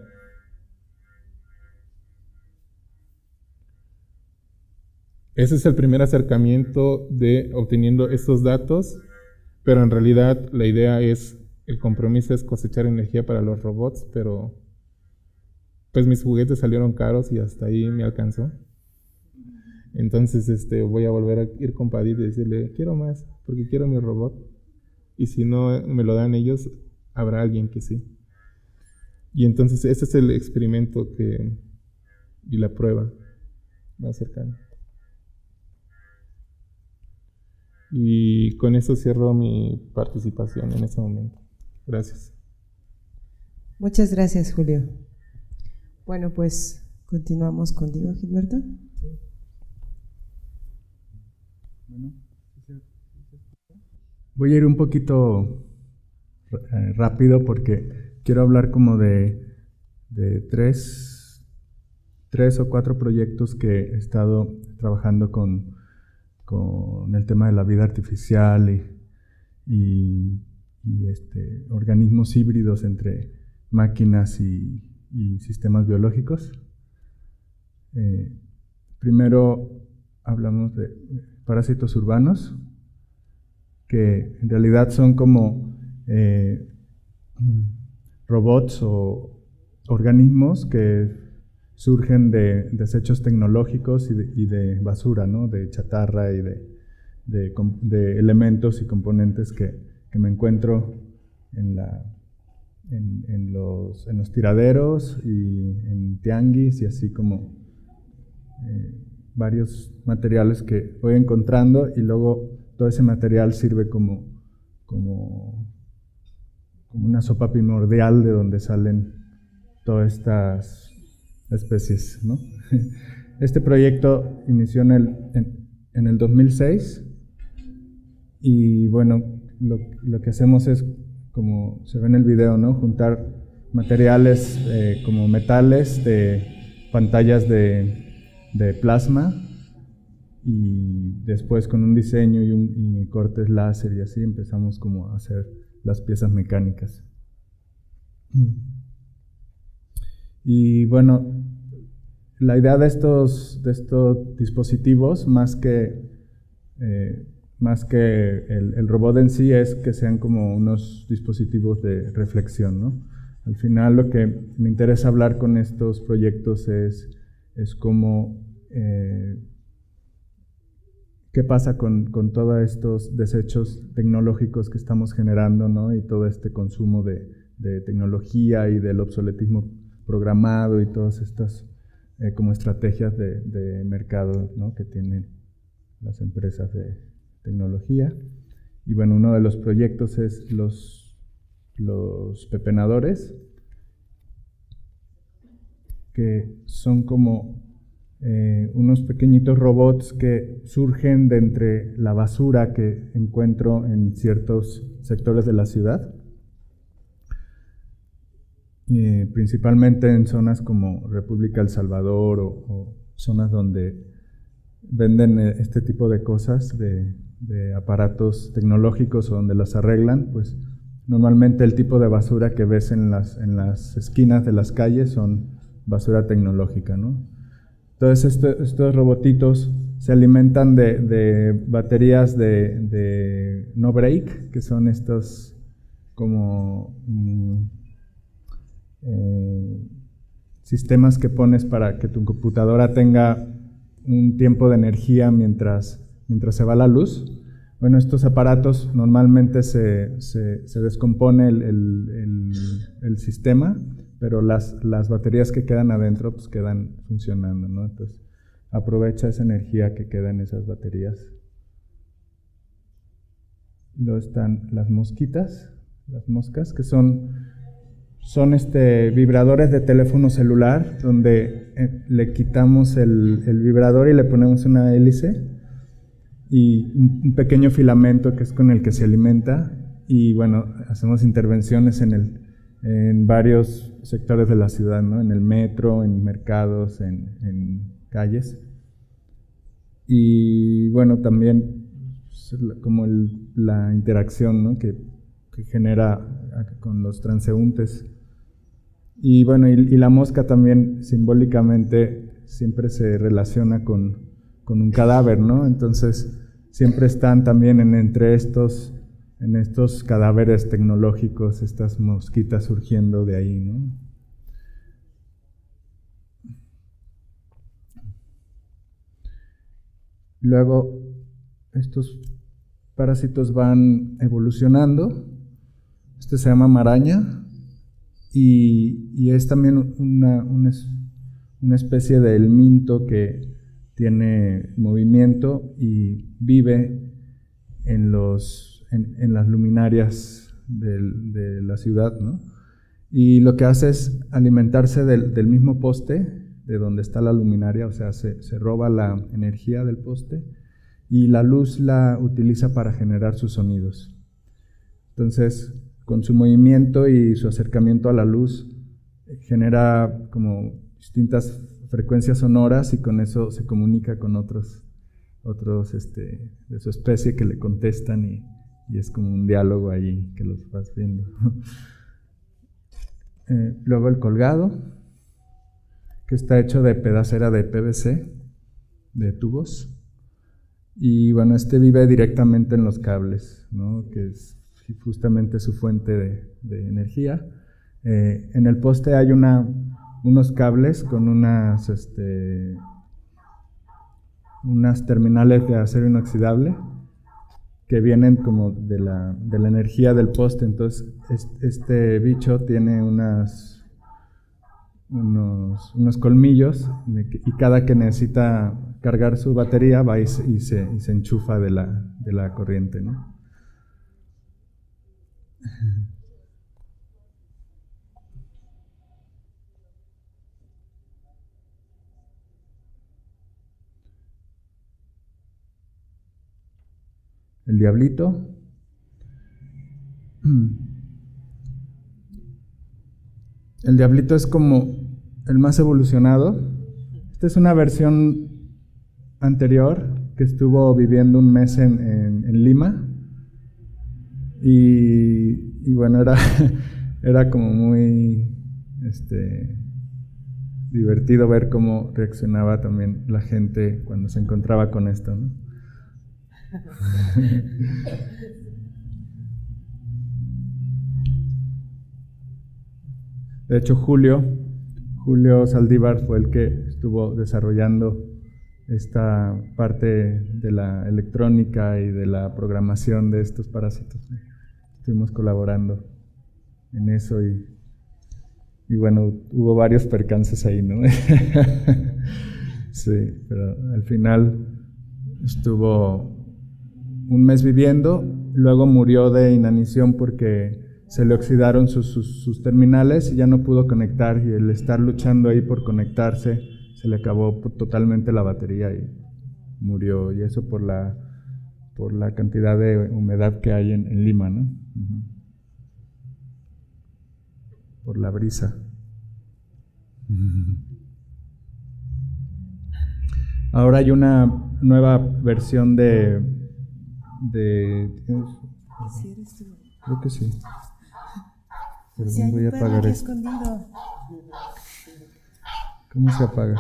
Ese es el primer acercamiento de obteniendo estos datos, pero en realidad la idea es, el compromiso es cosechar energía para los robots, pero pues mis juguetes salieron caros y hasta ahí me alcanzó. Entonces voy a volver a ir con Padit y decirle, quiero más, porque quiero mi robot, y si no me lo dan ellos, habrá alguien que sí. Y entonces ese es el experimento y la prueba más cercana. Y con eso cierro mi participación en este momento. Gracias. Muchas gracias, Julio. Bueno, pues continuamos contigo, Gilberto. Bueno, voy a ir un poquito rápido porque quiero hablar como de tres o cuatro proyectos que he estado trabajando con el tema de la vida artificial y organismos híbridos entre máquinas y sistemas biológicos. Primero hablamos de parásitos urbanos, que en realidad son como robots o organismos que surgen de desechos tecnológicos y de basura, ¿no? De chatarra y de elementos y componentes que me encuentro en los tiraderos y en tianguis, y así como varios materiales que voy encontrando, y luego todo ese material sirve como una sopa primordial de donde salen todas estas especies, ¿no? Este proyecto inició en el 2006 y bueno, lo que hacemos es, como se ve en el video, ¿no? Juntar materiales como metales de pantallas de plasma, y después con un diseño y cortes láser y así empezamos como a hacer las piezas mecánicas. Y bueno, la idea de estos dispositivos, más que el robot en sí, es que sean como unos dispositivos de reflexión, ¿no? Al final lo que me interesa hablar con estos proyectos es cómo qué pasa con todos estos desechos tecnológicos que estamos generando, ¿no? Y todo este consumo de tecnología y del obsoletismo programado y todas estas como estrategias de mercado, ¿no? Que tienen las empresas de tecnología. Y bueno, uno de los proyectos es los pepenadores, que son como unos pequeñitos robots que surgen de entre la basura que encuentro en ciertos sectores de la ciudad, principalmente en zonas como República El Salvador o zonas donde venden este tipo de cosas, de aparatos tecnológicos, o donde los arreglan. Pues normalmente el tipo de basura que ves en las esquinas de las calles son basura tecnológica, ¿no? Entonces estos robotitos se alimentan de baterías de no break, que son estos como sistemas que pones para que tu computadora tenga un tiempo de energía mientras se va la luz. Bueno, estos aparatos normalmente se descompone el sistema, pero las baterías que quedan adentro pues quedan funcionando, ¿no? Entonces aprovecha esa energía que queda en esas baterías. Luego están las mosquitas, las moscas, que son vibradores de teléfono celular, donde le quitamos el vibrador y le ponemos una hélice y un pequeño filamento que es con el que se alimenta, y bueno, hacemos intervenciones en varios sectores de la ciudad, ¿no? En el metro, en mercados, en calles. Y bueno, también como la interacción, ¿no? que genera con los transeúntes. Y bueno, y la mosca también simbólicamente siempre se relaciona con un cadáver, ¿no? Entonces siempre están también en estos cadáveres tecnológicos, estas mosquitas surgiendo de ahí, ¿no? Luego estos parásitos van evolucionando. Este se llama maraña y es también una especie de helminto que tiene movimiento y vive en las luminarias de la ciudad, ¿no? Y lo que hace es alimentarse del mismo poste de donde está la luminaria, o sea, se roba la energía del poste y la luz la utiliza para generar sus sonidos. Entonces, con su movimiento y su acercamiento a la luz, genera como distintas frecuencias sonoras y con eso se comunica con otros de su especie que le contestan y es como un diálogo ahí que los vas viendo. Luego el colgado, que está hecho de pedacera de PVC, de tubos. Y bueno, vive directamente en los cables, ¿no? Que es justamente su fuente de energía. En el poste hay unos cables con unas terminales de acero inoxidable que vienen como de la energía del poste. Entonces este bicho tiene unos colmillos y cada que necesita cargar su batería va y se enchufa de la corriente, ¿no? El diablito. El diablito es como el más evolucionado. Esta es una versión anterior que estuvo viviendo un mes en Lima. Y bueno, era como muy divertido ver cómo reaccionaba también la gente cuando se encontraba con esto, ¿no? De hecho, Julio Saldívar fue el que estuvo desarrollando esta parte de la electrónica y de la programación de estos parásitos. Estuvimos colaborando en eso y bueno, hubo varios percances ahí, ¿no? Sí, pero al final estuvo un mes viviendo, luego murió de inanición porque se le oxidaron sus terminales y ya no pudo conectar, y el estar luchando ahí por conectarse se le acabó totalmente la batería y murió, y eso por la cantidad de humedad que hay en Lima, ¿no? Uh-huh. Por la brisa. Uh-huh. Ahora hay una nueva versión de creo que sí. Perdón, Sí, hay voy a un perro apagar aquí esto. escondido. ¿Cómo se apaga?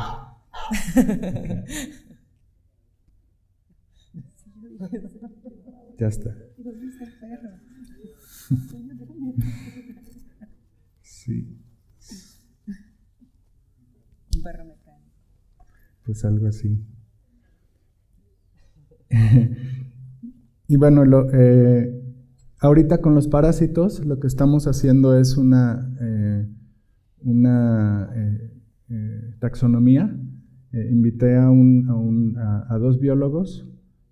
Ya está. Sí. Un perro mecánico. Pues algo así. Y bueno, ahorita con los parásitos lo que estamos haciendo es una taxonomía. Invité a dos biólogos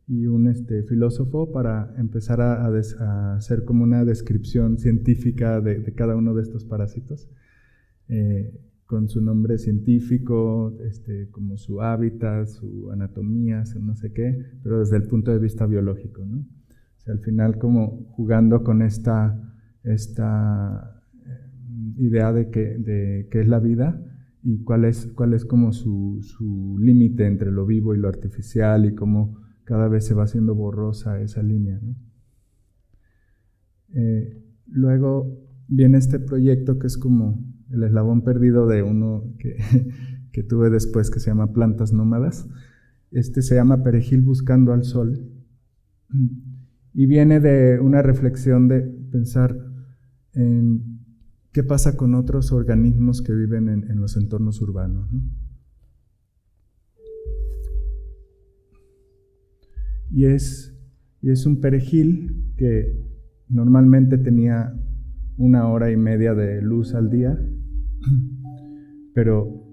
y un filósofo para empezar a hacer como una descripción científica de cada uno de estos parásitos, con su nombre científico, como su hábitat, su anatomía, su no sé qué, pero desde el punto de vista biológico, ¿no? O sea, al final como jugando con esta idea de qué es la vida y cuál es como su límite entre lo vivo y lo artificial, y cómo cada vez se va haciendo borrosa esa línea, ¿no? Luego viene este proyecto que es como el eslabón perdido de uno que tuve después, que se llama Plantas Nómadas. Se llama Perejil buscando al sol, y viene de una reflexión de pensar en qué pasa con otros organismos que viven en los entornos urbanos, ¿no? Y es un perejil que normalmente tenía 1 hora y media de luz al día, pero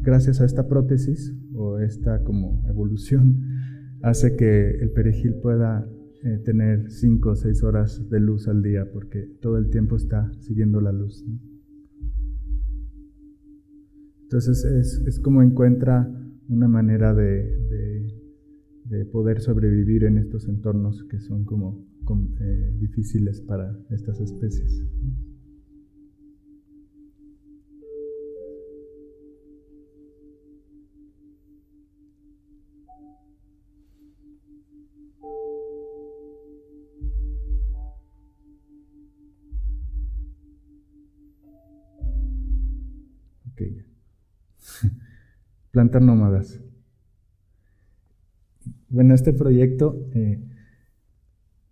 gracias a esta prótesis o esta como evolución hace que el perejil pueda tener 5 o 6 horas de luz al día, porque todo el tiempo está siguiendo la luz, ¿no? Entonces es como encuentra una manera de poder sobrevivir en estos entornos que son como difíciles para estas especies. Ok. Plantas nómadas. Bueno, este proyecto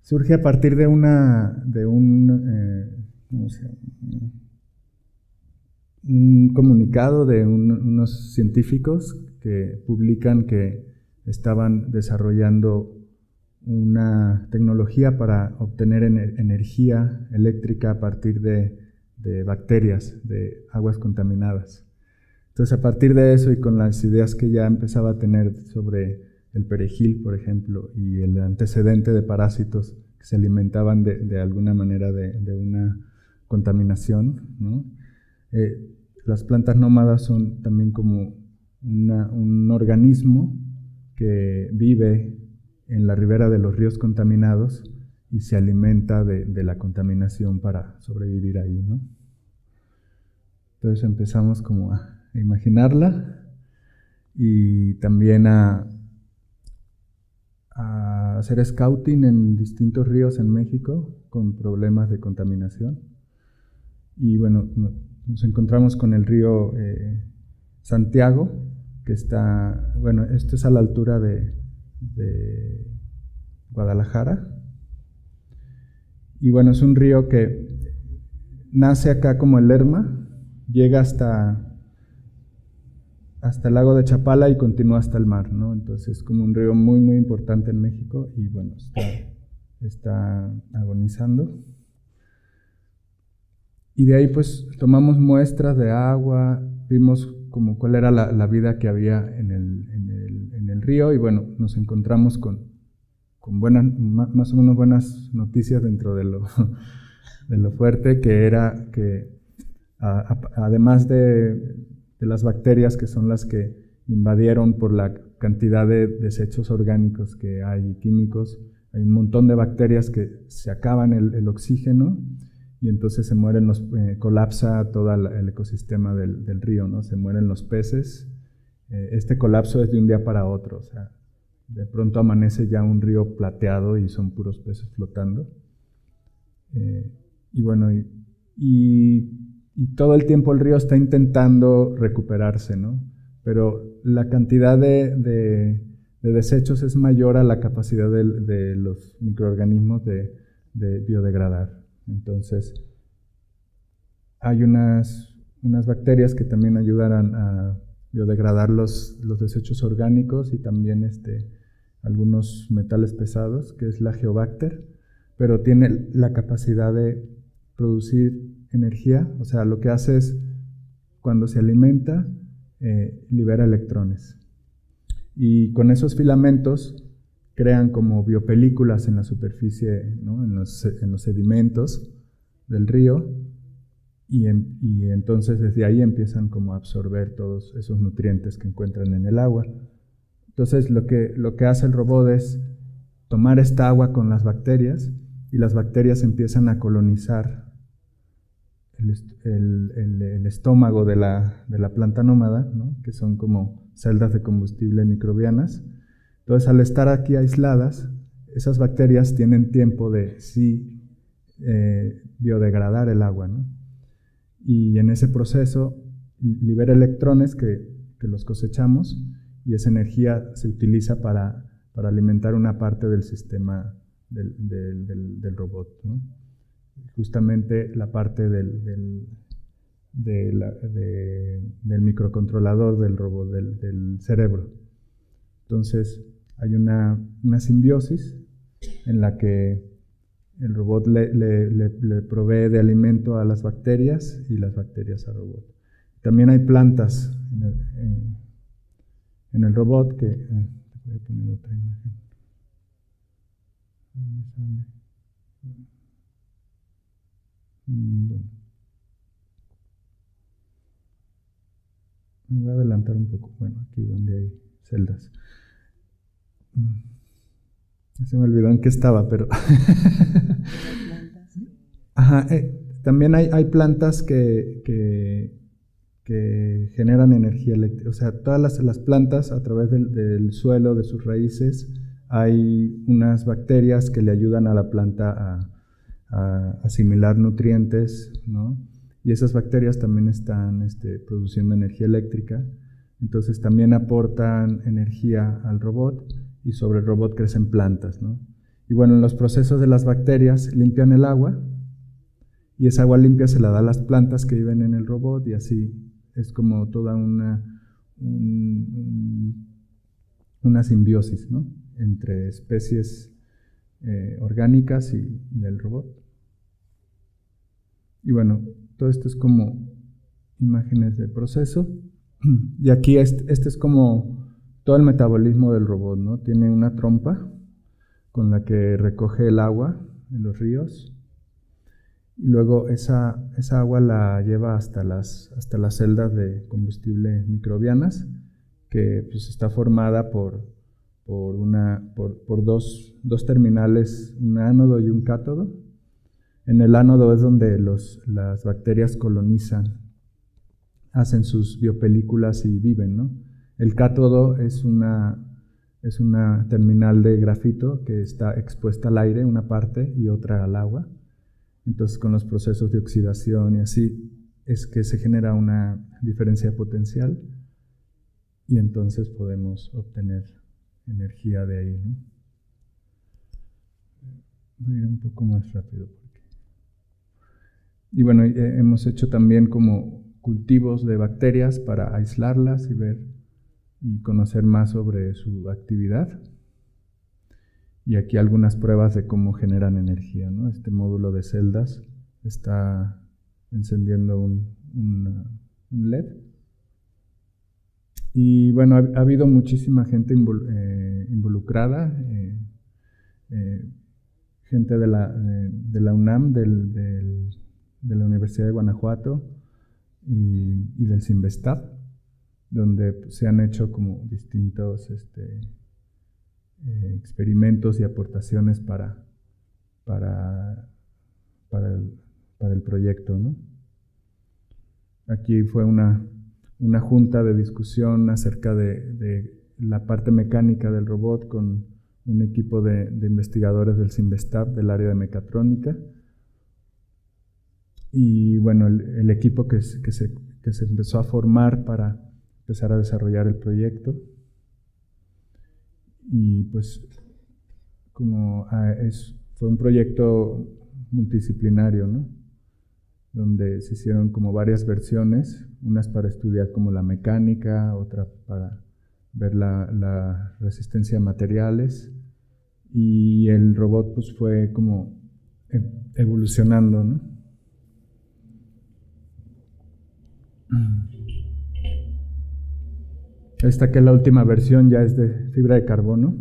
surge a partir de un comunicado de unos científicos que publican que estaban desarrollando una tecnología para obtener energía eléctrica a partir de bacterias, de aguas contaminadas. Entonces, a partir de eso y con las ideas que ya empezaba a tener sobre el perejil, por ejemplo, y el antecedente de parásitos que se alimentaban de alguna manera de una contaminación, ¿no? Las plantas nómadas son también como un organismo que vive en la ribera de los ríos contaminados y se alimenta de la contaminación para sobrevivir ahí, ¿no? Entonces empezamos como a imaginarla y también a hacer scouting en distintos ríos en México con problemas de contaminación. Y bueno, nos encontramos con el río Santiago, que está, bueno, esto es a la altura de Guadalajara. Y bueno, es un río que nace acá como el Lerma, llega hasta el lago de Chapala y continúa hasta el mar, ¿no? Entonces es como un río muy, muy importante en México y bueno, está agonizando. Y de ahí pues tomamos muestras de agua, vimos como cuál era la vida que había en el río y bueno, nos encontramos con buenas, más o menos buenas noticias dentro de lo fuerte, que era que además de las bacterias que son las que invadieron por la cantidad de desechos orgánicos que hay, químicos, hay un montón de bacterias que se acaban el oxígeno y entonces se mueren colapsa todo el ecosistema del río, ¿no? Se mueren los peces. Este colapso es de un día para otro, o sea, de pronto amanece ya un río plateado y son puros peces flotando. Y bueno, y todo el tiempo el río está intentando recuperarse, ¿no? Pero la cantidad de desechos es mayor a la capacidad de los microorganismos de biodegradar. Entonces, hay unas bacterias que también ayudan a biodegradar los desechos orgánicos y también algunos metales pesados, que es la Geobacter, pero tiene la capacidad de producir energía, o sea, lo que hace es, cuando se alimenta, libera electrones. Y con esos filamentos crean como biopelículas en la superficie, ¿no? en los sedimentos del río, y entonces desde ahí empiezan como a absorber todos esos nutrientes que encuentran en el agua. Entonces lo que hace el robot es tomar esta agua con las bacterias, y las bacterias empiezan a colonizar el estómago de la planta nómada, ¿no? Que son como celdas de combustible microbianas. Entonces, al estar aquí aisladas, esas bacterias tienen tiempo de sí biodegradar el agua, ¿no? Y en ese proceso libera electrones que los cosechamos, y esa energía se utiliza para alimentar una parte del sistema del robot, ¿no? Justamente la parte del microcontrolador del robot, del cerebro. Entonces hay una simbiosis en la que el robot le provee de alimento a las bacterias y las bacterias al robot. También hay plantas en el robot que... voy a poner otra imagen. ¿Dónde sale? Bueno, me voy a adelantar un poco. Bueno, aquí donde hay celdas. Se me olvidó en qué estaba, pero... Ajá, también hay plantas que generan energía eléctrica. O sea, todas las plantas, a través del suelo, de sus raíces, hay unas bacterias que le ayudan a la planta a asimilar nutrientes, ¿no? y esas bacterias también están produciendo energía eléctrica, entonces también aportan energía al robot y sobre el robot crecen plantas, ¿no? Y bueno, en los procesos de las bacterias limpian el agua y esa agua limpia se la da a las plantas que viven en el robot y así es como toda una simbiosis, ¿no? Entre especies orgánicas y el robot. Y bueno, todo esto es como imágenes del proceso. Y aquí este es como todo el metabolismo del robot, ¿no? Tiene una trompa con la que recoge el agua en los ríos. Y luego esa agua la lleva hasta las celdas de combustible microbianas, que pues está formada por dos terminales, un ánodo y un cátodo. En el ánodo es donde las bacterias colonizan, hacen sus biopelículas y viven, ¿no? El cátodo es una terminal de grafito que está expuesta al aire, una parte, y otra al agua. Entonces, con los procesos de oxidación y así, es que se genera una diferencia potencial y entonces podemos obtener energía de ahí, ¿no? Voy a ir un poco más rápido. Y bueno, hemos hecho también como cultivos de bacterias para aislarlas y ver y conocer más sobre su actividad. Y aquí algunas pruebas de cómo generan energía, ¿no? Este módulo de celdas está encendiendo un LED. Y bueno, ha habido muchísima gente involucrada, gente de la UNAM, de la Universidad de Guanajuato y del CINVESTAB, donde se han hecho como distintos experimentos y aportaciones para el proyecto, ¿no? Aquí fue una junta de discusión acerca de la parte mecánica del robot con un equipo de investigadores del CINVESTAB del área de mecatrónica. Y bueno, el equipo que se empezó a formar para empezar a desarrollar el proyecto. Y pues fue un proyecto multidisciplinario, ¿no? Donde se hicieron como varias versiones, unas para estudiar como la mecánica, otra para ver la resistencia a materiales, y el robot pues fue como evolucionando, ¿no? Esta que es la última versión ya es de fibra de carbono,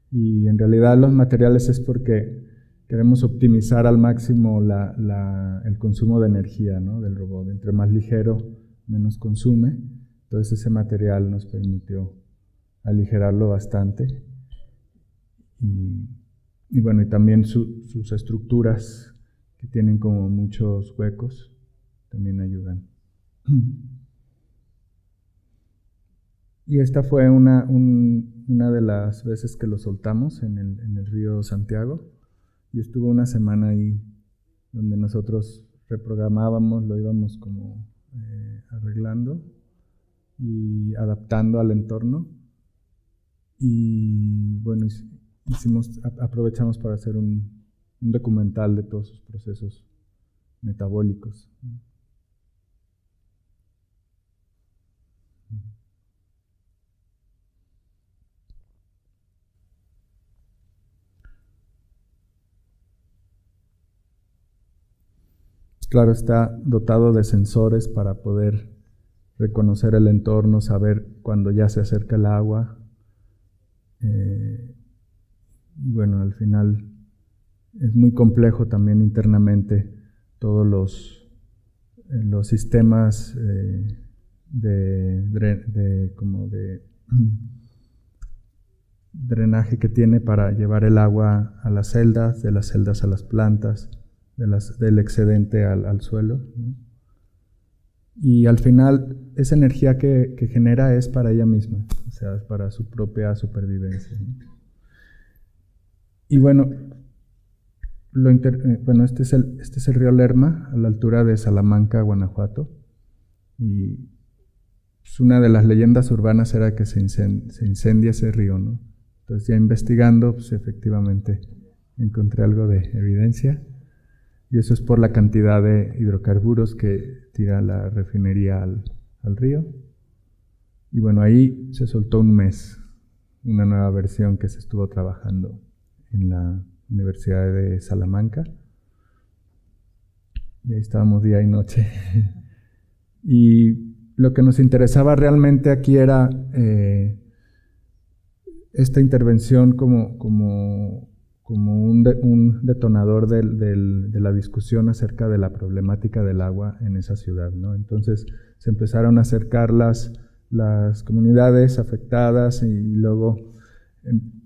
y en realidad los materiales es porque queremos optimizar al máximo el consumo de energía, ¿no? Del robot. Entre más ligero, menos consume. Entonces ese material nos permitió aligerarlo bastante. Y bueno, y también sus estructuras, que tienen como muchos huecos, también ayudan. Y esta fue una de las veces que lo soltamos en el río Santiago, y estuvo una semana ahí donde nosotros reprogramábamos, lo íbamos como arreglando y adaptando al entorno. Y bueno, aprovechamos para hacer un documental de todos sus procesos metabólicos. Claro, está dotado de sensores para poder reconocer el entorno, saber cuando ya se acerca el agua. Y bueno, al final es muy complejo también internamente todos los sistemas de drenaje que tiene para llevar el agua a las celdas, de las celdas a las plantas, del excedente al suelo, ¿no? Y al final esa energía que genera es para ella misma, o sea, es para su propia supervivencia, ¿no? Y bueno, Bueno, este es el río Lerma, a la altura de Salamanca, Guanajuato. Y pues, una de las leyendas urbanas era que se incendia ese río, ¿no? Entonces ya investigando, pues efectivamente encontré algo de evidencia. Y eso es por la cantidad de hidrocarburos que tira la refinería al río. Y bueno, ahí se soltó un mes, una nueva versión que se estuvo trabajando en la Universidad de Salamanca. Y ahí estábamos día y noche. Y lo que nos interesaba realmente aquí era esta intervención como un detonador de la discusión acerca de la problemática del agua en esa ciudad, ¿no? Entonces se empezaron a acercar las comunidades afectadas y luego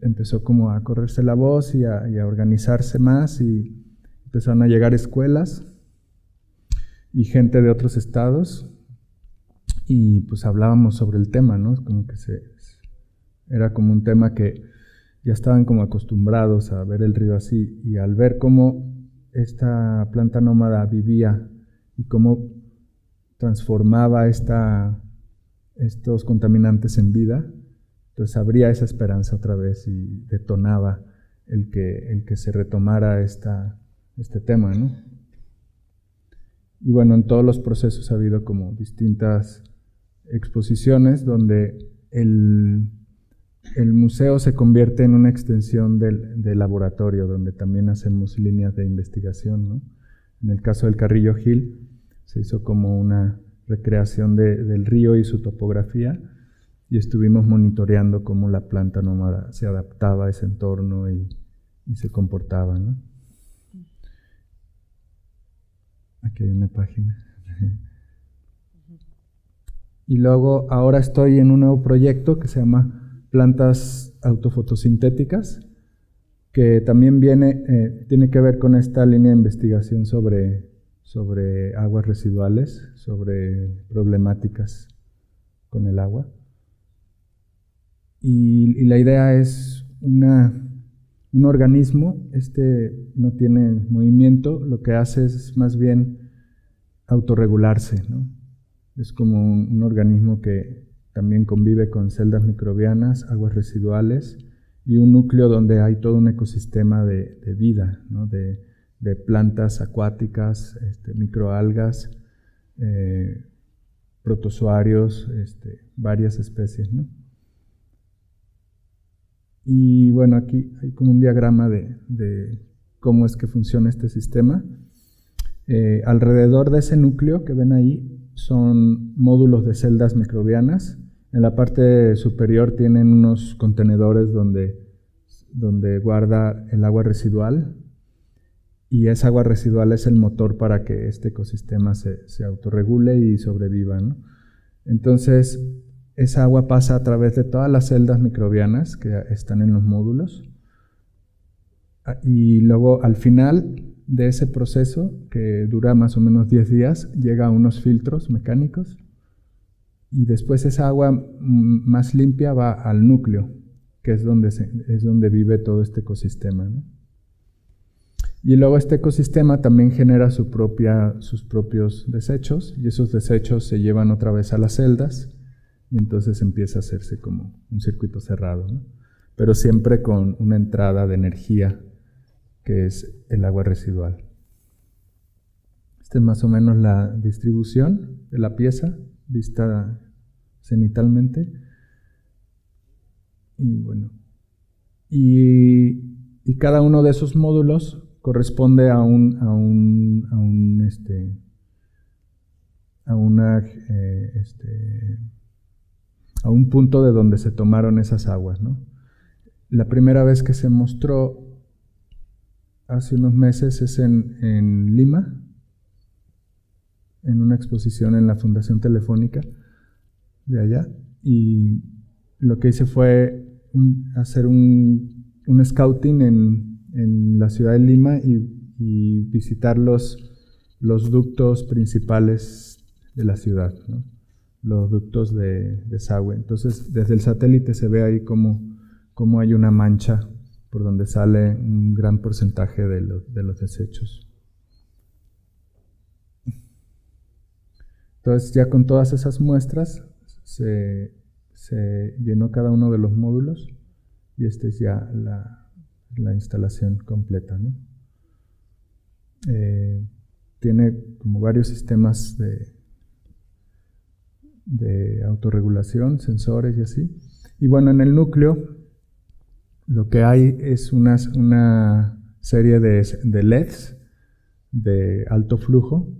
empezó como a correrse la voz y a organizarse más, y empezaron a llegar escuelas y gente de otros estados, y pues hablábamos sobre el tema, ¿no? Como que era como un tema que ya estaban como acostumbrados a ver el río así, y al ver cómo esta planta nómada vivía y cómo transformaba estos contaminantes en vida, entonces abría esa esperanza otra vez y detonaba el que se retomara este tema, ¿no? Y bueno, en todos los procesos ha habido como distintas exposiciones donde el museo se convierte en una extensión del laboratorio, donde también hacemos líneas de investigación, ¿no? En el caso del Carrillo Gil se hizo como una recreación del río y su topografía, y estuvimos monitoreando cómo la planta nómada se adaptaba a ese entorno y se comportaba, ¿no? Aquí hay una página. Y luego ahora estoy en un nuevo proyecto que se llama Plantas Autofotosintéticas, que también tiene que ver con esta línea de investigación sobre aguas residuales, sobre problemáticas con el agua. Y la idea es un organismo, no tiene movimiento, lo que hace es más bien autorregularse, ¿no? Es como un organismo que también convive con celdas microbianas, aguas residuales y un núcleo donde hay todo un ecosistema de vida, ¿no? De plantas acuáticas, microalgas, protozoarios, varias especies, ¿no? Y bueno, aquí hay como un diagrama de cómo es que funciona este sistema. Alrededor de ese núcleo que ven ahí son módulos de celdas microbianas. En la parte superior tienen unos contenedores donde guarda el agua residual, y esa agua residual es el motor para que este ecosistema se autorregule y sobreviva, ¿no? Entonces, esa agua pasa a través de todas las celdas microbianas que están en los módulos, y luego al final de ese proceso, que dura más o menos 10 días, llega a unos filtros mecánicos, y después esa agua más limpia va al núcleo, que es donde vive todo este ecosistema, ¿no? Y luego este ecosistema también genera sus propios desechos, y esos desechos se llevan otra vez a las celdas, y entonces empieza a hacerse como un circuito cerrado, ¿no? Pero siempre con una entrada de energía, que es el agua residual. Esta es más o menos la distribución de la pieza, vista cenitalmente. Y bueno, y cada uno de esos módulos corresponde a un punto de donde se tomaron esas aguas, ¿no? La primera vez que se mostró hace unos meses es en Lima, en una exposición en la Fundación Telefónica de allá, y lo que hice fue hacer un scouting en la ciudad de Lima y visitar los ductos principales de la ciudad, ¿no? Los ductos de desagüe. Entonces, desde el satélite se ve ahí como hay una mancha por donde sale un gran porcentaje de los desechos. Entonces, ya con todas esas muestras se llenó cada uno de los módulos y esta es ya la instalación completa, ¿no? Tiene como varios sistemas de autorregulación, sensores y así. Y bueno, en el núcleo lo que hay es una serie de LEDs de alto flujo,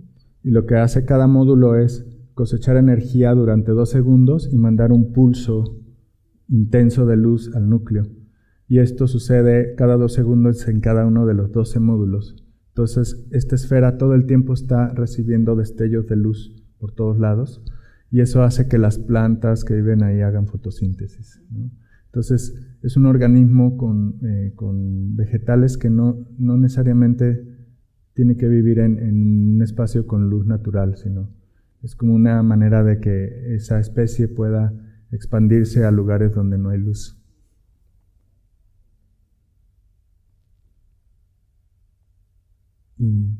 y lo que hace cada módulo es cosechar energía durante 2 segundos y mandar un pulso intenso de luz al núcleo. Y esto sucede cada 2 segundos en cada uno de los 12 módulos. Entonces, esta esfera todo el tiempo está recibiendo destellos de luz por todos lados, y eso hace que las plantas que viven ahí hagan fotosíntesis, ¿no? Entonces, es un organismo con vegetales que no necesariamente tiene que vivir en un espacio con luz natural, sino es como una manera de que esa especie pueda expandirse a lugares donde no hay luz. Y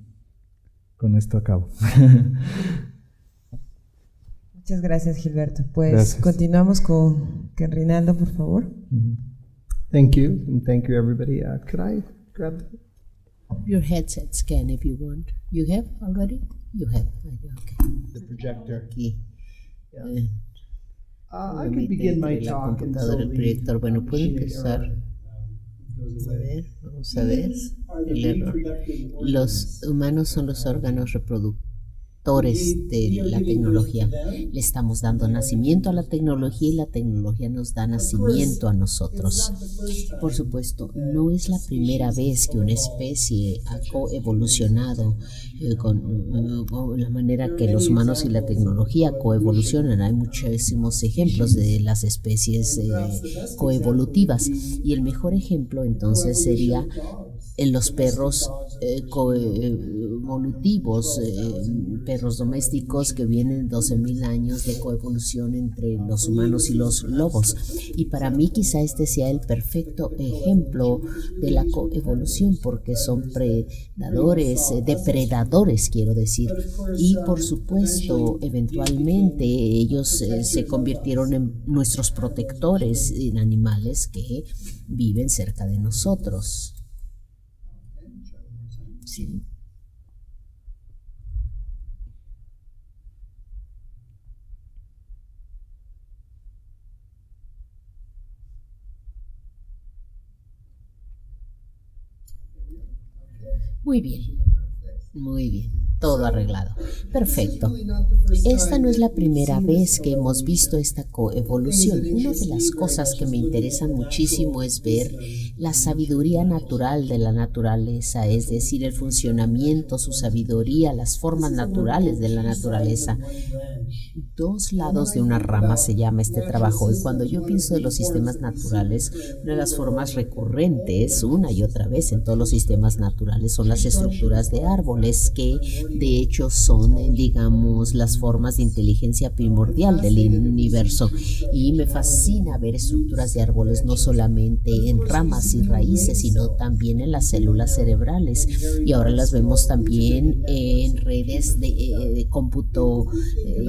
con esto acabo. Muchas gracias, Gilberto. Pues Gracias. continuamos con Rinaldo, por favor. Thank you, and thank you, everybody. Could I grab Your headset scan if you want. You have already? You have. Okay. the projector? Aquí. I could begin my La talk computadora, el proyector. Bueno, puedo empezar. goes A away. ver, vamos a ver. Are the El error. reproductive Los humanos son los órganos reproductores de la tecnología. Le estamos dando nacimiento a la tecnología y la tecnología nos da nacimiento a nosotros. Por supuesto, no es la primera vez que una especie ha coevolucionado con la manera que los humanos y la tecnología coevolucionan. Hay muchísimos ejemplos de las especies coevolutivas, y el mejor ejemplo entonces sería en los perros coevolutivos, perros domésticos que vienen 12.000 años de coevolución entre los humanos y los lobos. Y para mí quizá este sea el perfecto ejemplo de la coevolución, porque son depredadores quiero decir, y por supuesto eventualmente ellos se convirtieron en nuestros protectores, en animales que viven cerca de nosotros. Sí. Muy bien, muy bien, todo arreglado. Perfecto. Esta no es la primera vez que hemos visto esta coevolución. Una de las cosas que me interesan muchísimo es ver la sabiduría natural de la naturaleza, es decir, el funcionamiento, su sabiduría, las formas naturales de la naturaleza. Dos lados de una rama se llama este trabajo, y cuando yo pienso de los sistemas naturales, una de las formas recurrentes una y otra vez en todos los sistemas naturales son las estructuras de árboles, que de hecho son, digamos, las formas de inteligencia primordial del universo, y me fascina ver estructuras de árboles no solamente en ramas y raíces, sino también en las células cerebrales, y ahora las vemos también en redes de cómputo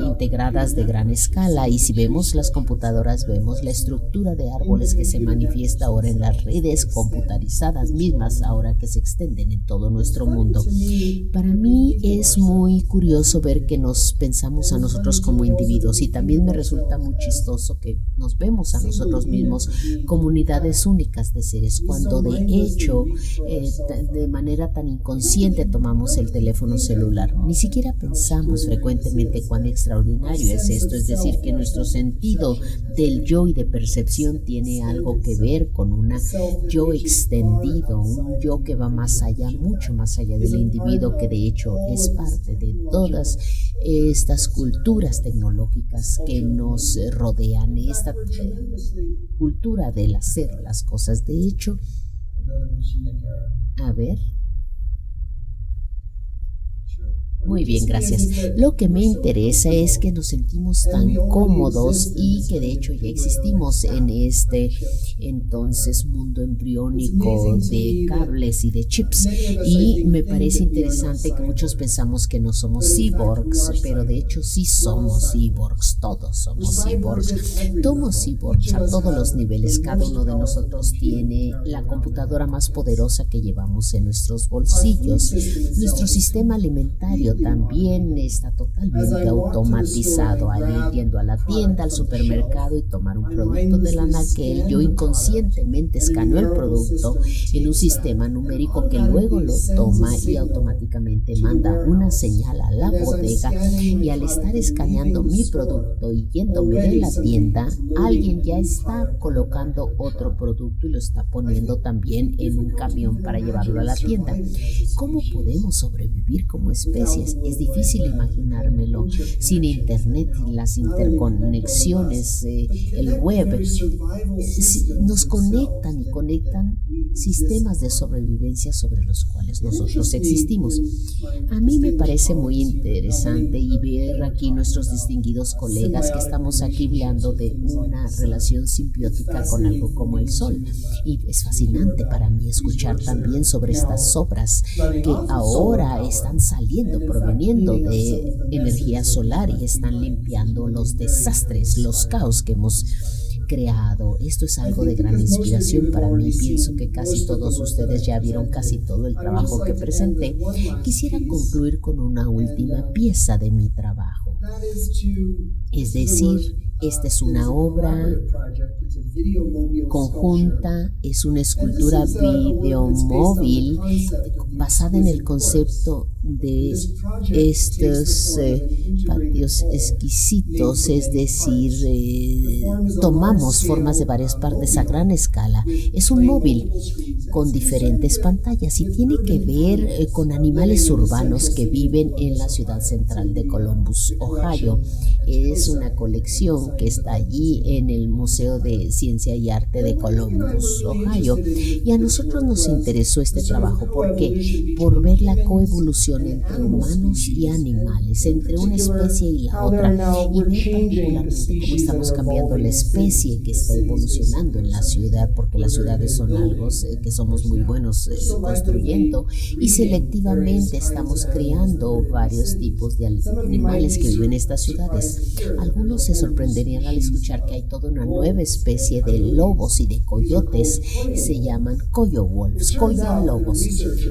integradas de gran escala. Y si vemos las computadoras, vemos la estructura de árboles que se manifiesta ahora en las redes computarizadas mismas, ahora que se extienden en todo nuestro mundo. Para mí es muy curioso ver que nos pensamos a nosotros como individuos, y también me resulta muy chistoso que nos vemos a nosotros mismos como unidades únicas de seres, cuando de hecho de manera tan inconsciente tomamos el teléfono celular. Ni siquiera pensamos frecuentemente cuán extraordinario es esto, es decir, que nuestro sentido del yo y de percepción tiene algo que ver con un yo extendido, un yo que va más allá, mucho más allá del individuo, que de hecho es parte de todas estas culturas tecnológicas que nos rodean, esta cultura del hacer las cosas. De hecho, a ver, Muy bien, gracias. Lo que me interesa es que nos sentimos tan cómodos y que de hecho ya existimos en este entonces mundo embriónico de cables y de chips. Y me parece interesante que muchos pensamos que no somos cyborgs, pero de hecho sí somos cyborgs, todos somos cyborgs. Somos cyborgs a todos los niveles. Cada uno de nosotros tiene la computadora más poderosa que llevamos en nuestros bolsillos. Nuestro sistema alimentario también está totalmente automatizado. Al ir yendo a la tienda, al supermercado y tomar un producto del anaquel, yo inconscientemente escaneo el producto en un sistema numérico que luego lo toma y automáticamente manda una señal a la bodega, y al estar escaneando mi producto y yéndome de la tienda, alguien ya está colocando otro producto y lo está poniendo también en un camión para llevarlo a la tienda. ¿Cómo podemos sobrevivir como especies? Es difícil imaginármelo sin internet y las interconexiones, el web. Nos conectan y conectan sistemas de sobrevivencia sobre los cuales nosotros existimos. A mí me parece muy interesante y ver aquí nuestros distinguidos colegas que estamos aquí hablando de una relación simbiótica con algo como el sol. Y es fascinante para mí escuchar también sobre estas obras que ahora están saliendo, proveniendo de energía solar, y están limpiando los desastres, los caos que hemos creado. Esto es algo de gran inspiración para mí. Pienso que casi todos ustedes ya vieron casi todo el trabajo que presenté. Quisiera concluir con una última pieza de mi trabajo. Es decir, esta es una obra conjunta, es una escultura videomóvil basada en el concepto de estos patios exquisitos, es decir, tomamos formas de varias partes a gran escala. Es un móvil con diferentes pantallas y tiene que ver con animales urbanos que viven en la ciudad central de Columbus, Ohio. Es una colección que está allí en el Museo de Ciencia y Arte de Columbus, Ohio. Y a nosotros nos interesó este trabajo porque por ver la coevolución entre humanos y animales, entre una especie y la otra, y ver particularmente cómo estamos cambiando la especie que está evolucionando en la ciudad, porque las ciudades son algo que somos muy buenos construyendo, y selectivamente estamos creando varios tipos de animales que viven en estas ciudades. Algunos se sorprenderían al escuchar que hay toda una nueva especie de lobos y de coyotes. Se llaman coyolobos, coyolobos.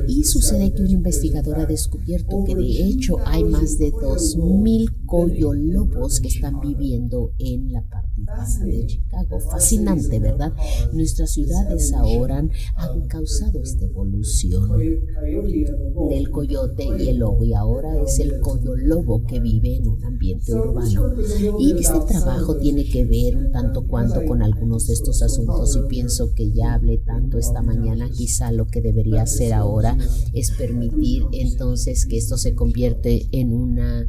Y sucede que un investigador ha descubierto que de hecho hay más de 2,000 coyolobos que están viviendo en la parte urbana de Chicago. Fascinante, ¿verdad? Nuestras ciudades ahora han causado esta evolución del coyote y el lobo, y ahora es el coyolobo que vive en un ambiente urbano. Y este trabajo tiene que ver un tanto cuanto con algunos de estos asuntos, y pienso que ya hablé tanto esta mañana. Quizá lo que debería hacer ahora es permitir entonces que esto se convierte en una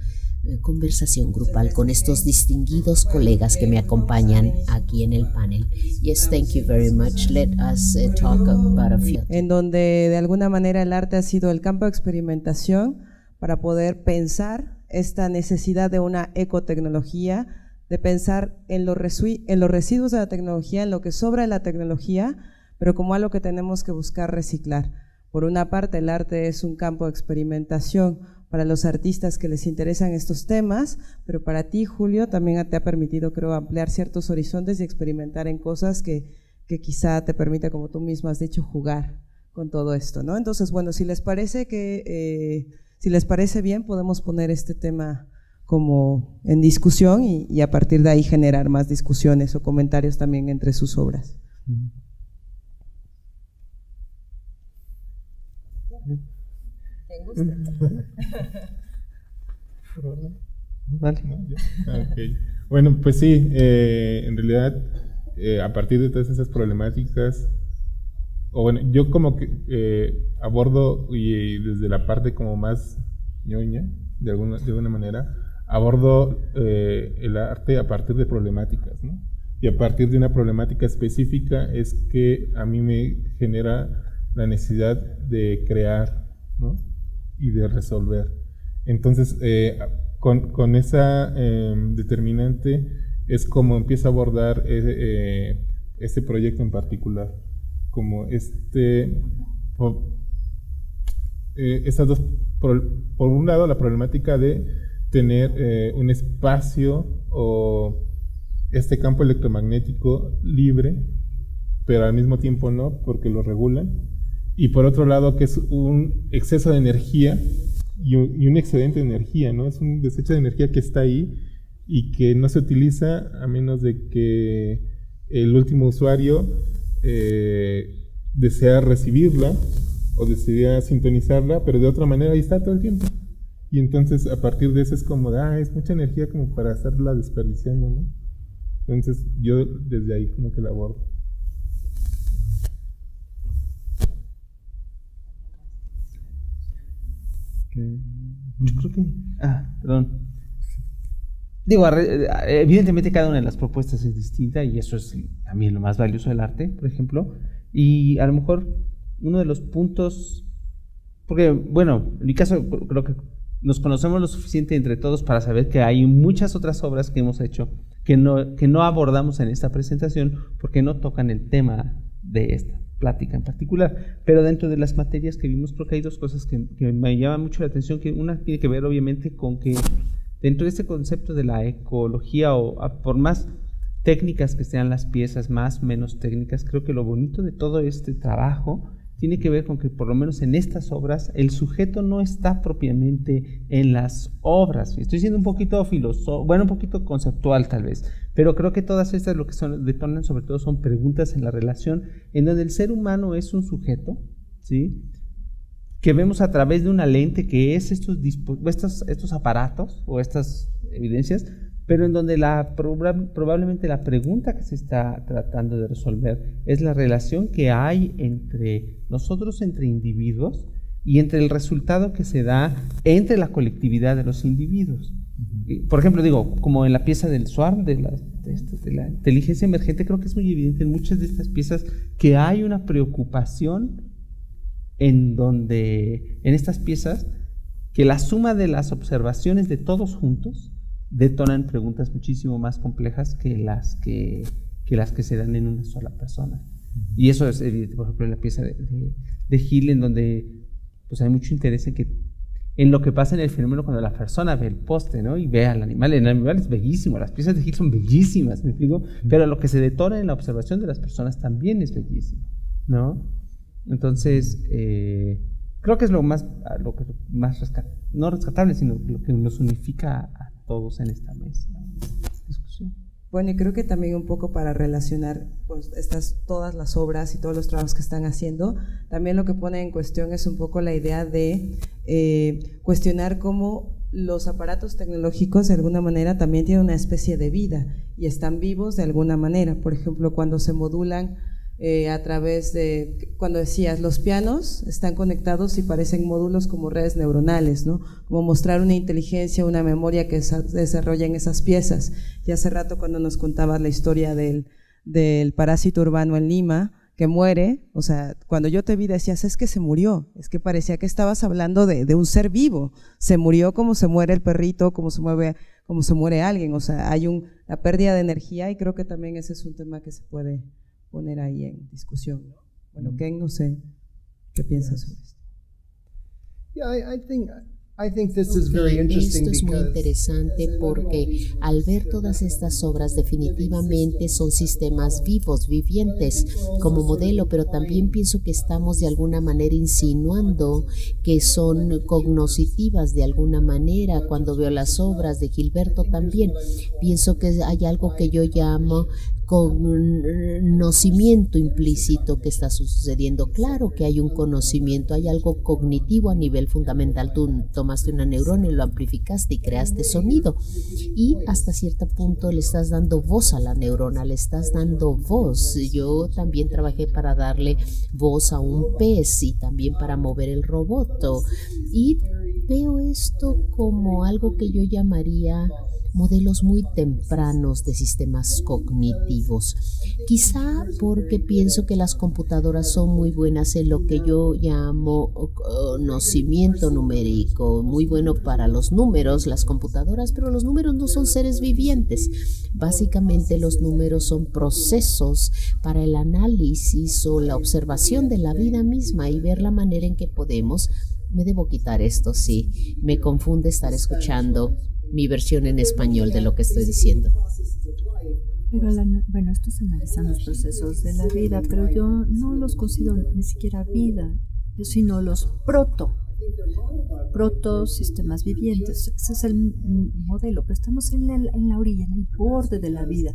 conversación grupal con estos distinguidos colegas que me acompañan aquí en el panel. Yes, thank you very much. Let us talk about a few. En donde de alguna manera el arte ha sido el campo de experimentación para poder pensar esta necesidad de una ecotecnología, de pensar en los residuos de la tecnología, en lo que sobra de la tecnología, pero como algo que tenemos que buscar reciclar. Por una parte, el arte es un campo de experimentación para los artistas que les interesan estos temas, pero para ti, Julio, también te ha permitido, creo, ampliar ciertos horizontes y experimentar en cosas que quizá te permite, como tú mismo has dicho, jugar con todo esto, ¿no? Entonces, bueno, si les parece bien, podemos poner este tema como en discusión y a partir de ahí generar más discusiones o comentarios también entre sus obras. ¿Te gusta? Vale. Okay. Bueno, pues sí, en realidad, a partir de todas esas problemáticas, o bueno, yo como que abordo, y desde la parte como más ñoña, de alguna manera, abordo el arte a partir de problemáticas, ¿no? Y a partir de una problemática específica es que a mí me genera la necesidad de crear, ¿no? Y de resolver. Entonces, con esa determinante es como empieza a abordar este proyecto en particular, como estas dos, por un lado la problemática de tener un espacio o este campo electromagnético libre, pero al mismo tiempo no, porque lo regulan, y por otro lado que es un exceso de energía y un excedente de energía, ¿no? Es un desecho de energía que está ahí y que no se utiliza a menos de que el último usuario desea recibirla o desea sintonizarla, pero de otra manera ahí está todo el tiempo. Y entonces a partir de eso es como es mucha energía como para estarla desperdiciando, ¿no? Entonces yo desde ahí como que la abordo. Yo creo que... perdón. Digo, evidentemente cada una de las propuestas es distinta y eso es también lo más valioso del arte, por ejemplo. Y a lo mejor uno de los puntos... Porque, bueno, en mi caso creo que nos conocemos lo suficiente entre todos para saber que hay muchas otras obras que hemos hecho que no abordamos en esta presentación porque no tocan el tema de esta plática en particular, pero dentro de las materias que vimos creo que hay dos cosas que me llaman mucho la atención, que una tiene que ver obviamente con que dentro de este concepto de la ecología, o por más técnicas que sean las piezas, menos técnicas, creo que lo bonito de todo este trabajo tiene que ver con que por lo menos en estas obras el sujeto no está propiamente en las obras. Estoy siendo un poquito un poquito conceptual tal vez, pero creo que todas estas lo que detonan sobre todo son preguntas en la relación en donde el ser humano es un sujeto, ¿sí?, que vemos a través de una lente que es estos aparatos o estas evidencias, pero en donde probablemente la pregunta que se está tratando de resolver es la relación que hay entre nosotros, entre individuos, y entre el resultado que se da entre la colectividad de los individuos. Por ejemplo, digo, como en la pieza del SWARM, de la inteligencia emergente, creo que es muy evidente en muchas de estas piezas que hay una preocupación en estas piezas, que la suma de las observaciones de todos juntos detonan preguntas muchísimo más complejas que las que se dan en una sola persona. Y eso es evidente, por ejemplo, en la pieza de Hill, en donde pues hay mucho interés en lo que pasa en el fenómeno cuando la persona ve el poste, ¿no?, y ve al animal. El animal es bellísimo, las piezas de Hill son bellísimas, ¿me explico? Pero lo que se detona en la observación de las personas también es bellísimo, ¿no? Entonces, creo que es lo más no rescatable, sino lo que nos unifica a todos en esta mesa discusión. Bueno, y creo que también un poco para relacionar pues, todas las obras y todos los trabajos que están haciendo, también lo que pone en cuestión es un poco la idea de cuestionar cómo los aparatos tecnológicos de alguna manera también tienen una especie de vida y están vivos de alguna manera. Por ejemplo, cuando se modulan a través de, cuando decías, los pianos están conectados y parecen módulos como redes neuronales, ¿no? Como mostrar una inteligencia, una memoria que se desarrolla en esas piezas. Y hace rato cuando nos contabas la historia del parásito urbano en Lima, que muere, o sea, cuando yo te vi decías, es que se murió, es que parecía que estabas hablando de un ser vivo, se murió como se muere el perrito, como se muere alguien, o sea, hay la pérdida de energía, y creo que también ese es un tema que se puede poner ahí en discusión, ¿no? Bueno, Ken, no sé qué piensas sobre esto. Yeah, I think this is very interesting. Esto es muy interesante porque al ver todas estas obras definitivamente son sistemas vivos, vivientes como modelo, pero también pienso que estamos de alguna manera insinuando que son cognoscitivas de alguna manera. Cuando veo las obras de Gilberto también pienso que hay algo que yo llamo conocimiento implícito que está sucediendo. Claro que hay un conocimiento, hay algo cognitivo a nivel fundamental. Tú tomaste una neurona y lo amplificaste y creaste sonido, y hasta cierto punto le estás dando voz a la neurona, le estás dando voz. Yo también trabajé para darle voz a un pez y también para mover el robot, y veo esto como algo que yo llamaría modelos muy tempranos de sistemas cognitivos. Quizá porque pienso que las computadoras son muy buenas en lo que yo llamo conocimiento numérico, muy bueno para los números, las computadoras, pero los números no son seres vivientes. Básicamente los números son procesos para el análisis o la observación de la vida misma y ver la manera en que podemos. Me debo quitar esto, sí. Me confunde estar escuchando mi versión en español de lo que estoy diciendo. Pero bueno, esto es analizar los procesos de la vida, pero yo no los considero ni siquiera vida, sino los protosistemas vivientes. Ese es el modelo, pero estamos en la orilla, en el borde de la vida.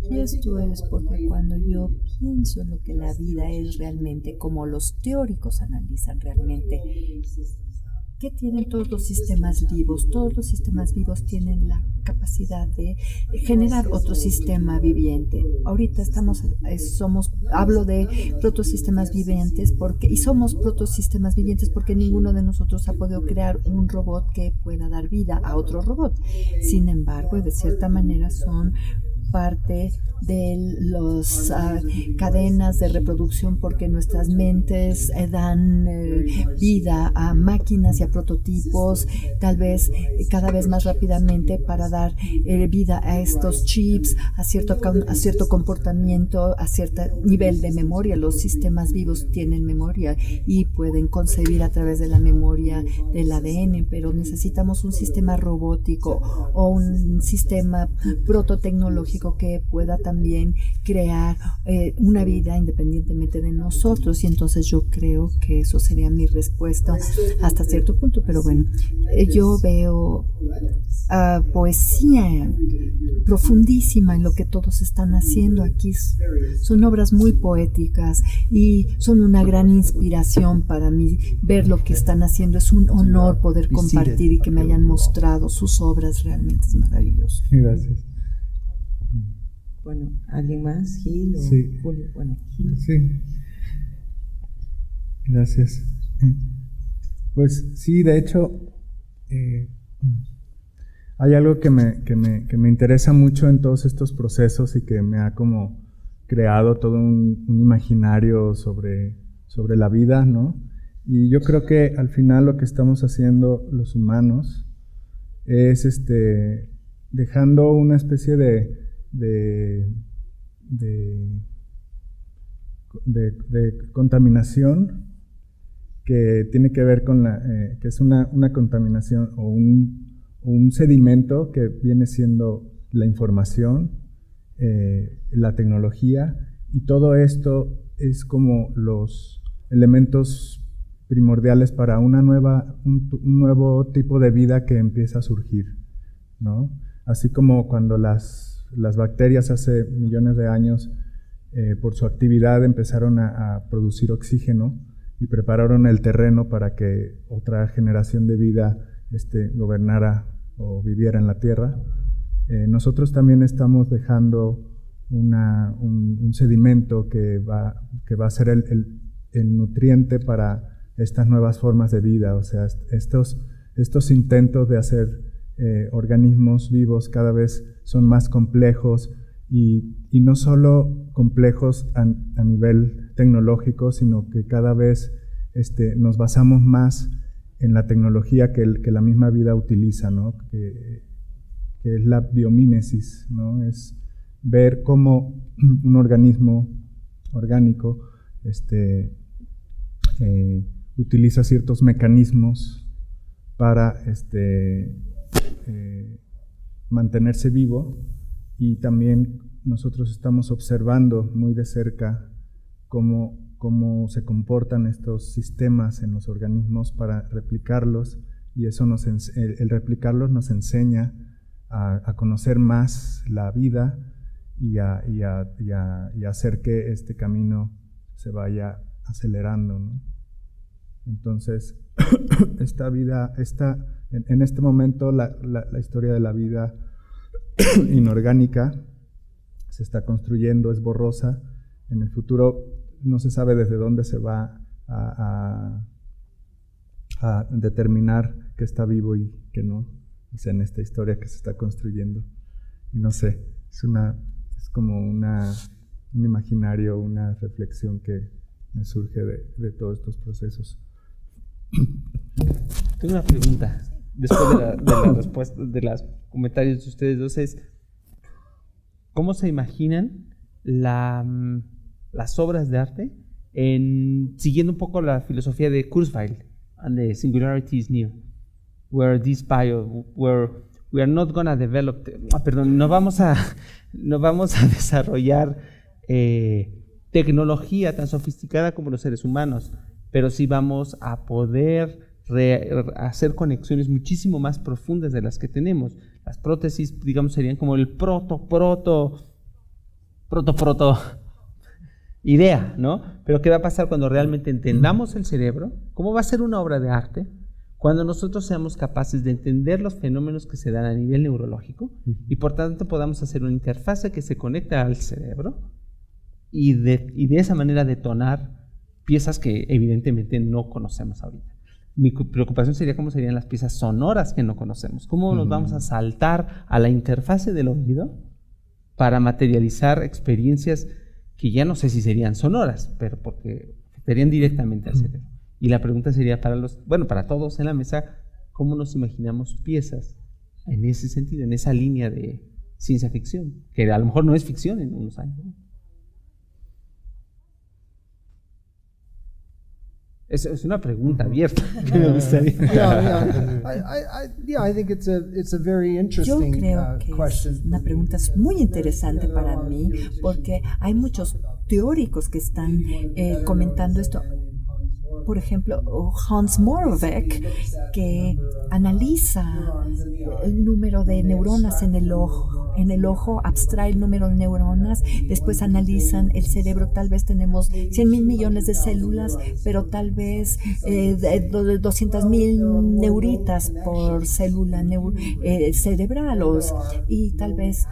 Y esto es porque cuando yo pienso en lo que la vida es realmente, como los teóricos analizan realmente, ¿qué tienen todos los sistemas vivos? Todos los sistemas vivos tienen la capacidad de generar otro sistema viviente. Ahorita hablo de protosistemas vivientes y somos protosistemas vivientes porque ninguno de nosotros ha podido crear un robot que pueda dar vida a otro robot. Sin embargo, de cierta manera son parte de las cadenas de reproducción porque nuestras mentes dan vida a máquinas y a prototipos, tal vez cada vez más rápidamente para dar vida a estos chips, a cierto comportamiento, a cierto nivel de memoria. Los sistemas vivos tienen memoria y pueden concebir a través de la memoria del ADN, pero necesitamos un sistema robótico o un sistema prototecnológico que pueda también crear una vida independientemente de nosotros, y entonces yo creo que eso sería mi respuesta hasta cierto punto. Pero bueno, yo veo poesía profundísima en lo que todos están haciendo aquí. Son obras muy poéticas y son una gran inspiración para mí. Ver lo que están haciendo es un honor poder compartir y que me hayan mostrado sus obras. Realmente es maravilloso. Gracias. Bueno, ¿alguien más? ¿Gil o Sí. Julio? Bueno, Gil. Sí. Gracias. Pues sí, de hecho, hay algo que me interesa mucho en todos estos procesos y que me ha como creado todo un imaginario sobre la vida, ¿no? Y yo creo que al final lo que estamos haciendo los humanos es dejando una especie de contaminación que tiene que ver con que es una contaminación o un sedimento que viene siendo la información, la tecnología, y todo esto es como los elementos primordiales para un nuevo tipo de vida que empieza a surgir, ¿no? Así como cuando las bacterias hace millones de años, por su actividad empezaron a producir oxígeno y prepararon el terreno para que otra generación de vida gobernara o viviera en la Tierra. Nosotros también estamos dejando un sedimento que va a ser el nutriente para estas nuevas formas de vida. O sea, estos intentos de hacer organismos vivos cada vez son más complejos, y no solo complejos a nivel tecnológico, sino que cada vez nos basamos más en la tecnología que la misma vida utiliza, ¿no? Que es la biomímesis, ¿no? Es ver cómo un organismo orgánico utiliza ciertos mecanismos para mantenerse vivo, y también nosotros estamos observando muy de cerca cómo se comportan estos sistemas en los organismos para replicarlos, y eso el replicarlos nos enseña a conocer más la vida y a hacer que este camino se vaya acelerando, ¿no? Entonces, en este momento la historia de la vida inorgánica se está construyendo, es borrosa. En el futuro no se sabe desde dónde se va a determinar qué está vivo y qué no. o sea, en esta historia que se está construyendo. Y no sé, es como un imaginario, una reflexión que me surge de todos estos procesos. Tengo una pregunta. Después de la respuesta, de los comentarios de ustedes dos, es ¿cómo se imaginan las obras de arte siguiendo un poco la filosofía de Kurzweil and the singularity is near, where we are not gonna develop, no vamos a desarrollar tecnología tan sofisticada como los seres humanos, pero sí vamos a poder hacer conexiones muchísimo más profundas de las que tenemos. Las prótesis, digamos, serían como el proto idea, ¿no? Pero ¿qué va a pasar cuando realmente entendamos el cerebro? ¿Cómo va a ser una obra de arte? Cuando nosotros seamos capaces de entender los fenómenos que se dan a nivel neurológico y por tanto podamos hacer una interfase que se conecta al cerebro y de esa manera detonar piezas que evidentemente no conocemos ahorita. Mi preocupación sería cómo serían las piezas sonoras que no conocemos. ¿Cómo nos vamos a saltar a la interfase del oído para materializar experiencias que ya no sé si serían sonoras, pero porque afectarían directamente al cerebro? Y la pregunta sería para todos en la mesa, ¿cómo nos imaginamos piezas en ese sentido, en esa línea de ciencia ficción? Que a lo mejor no es ficción en unos años, ¿no? Es una pregunta abierta que me gustaría. I think it's a very Yo interesting creo que question. es una pregunta muy interesante para mí, porque hay muchos teóricos que están comentando esto. Por ejemplo, Hans Moravec, que analiza el número de neuronas en el ojo, abstrae el número de neuronas, después analizan el cerebro. Tal vez tenemos 100,000 millones de células, pero tal vez 200,000 neuritas por célula cerebral, y tal vez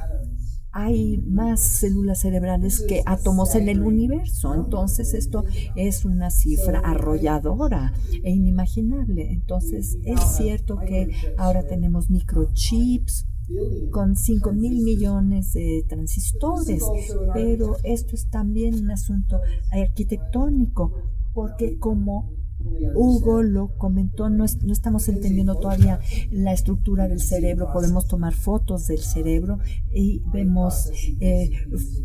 hay más células cerebrales que átomos en el universo. Entonces esto es una cifra arrolladora e inimaginable. Entonces es cierto que ahora tenemos microchips con 5,000 millones de transistores, pero esto es también un asunto arquitectónico, porque como Hugo lo comentó, no estamos entendiendo todavía la estructura del cerebro. Podemos tomar fotos del cerebro y vemos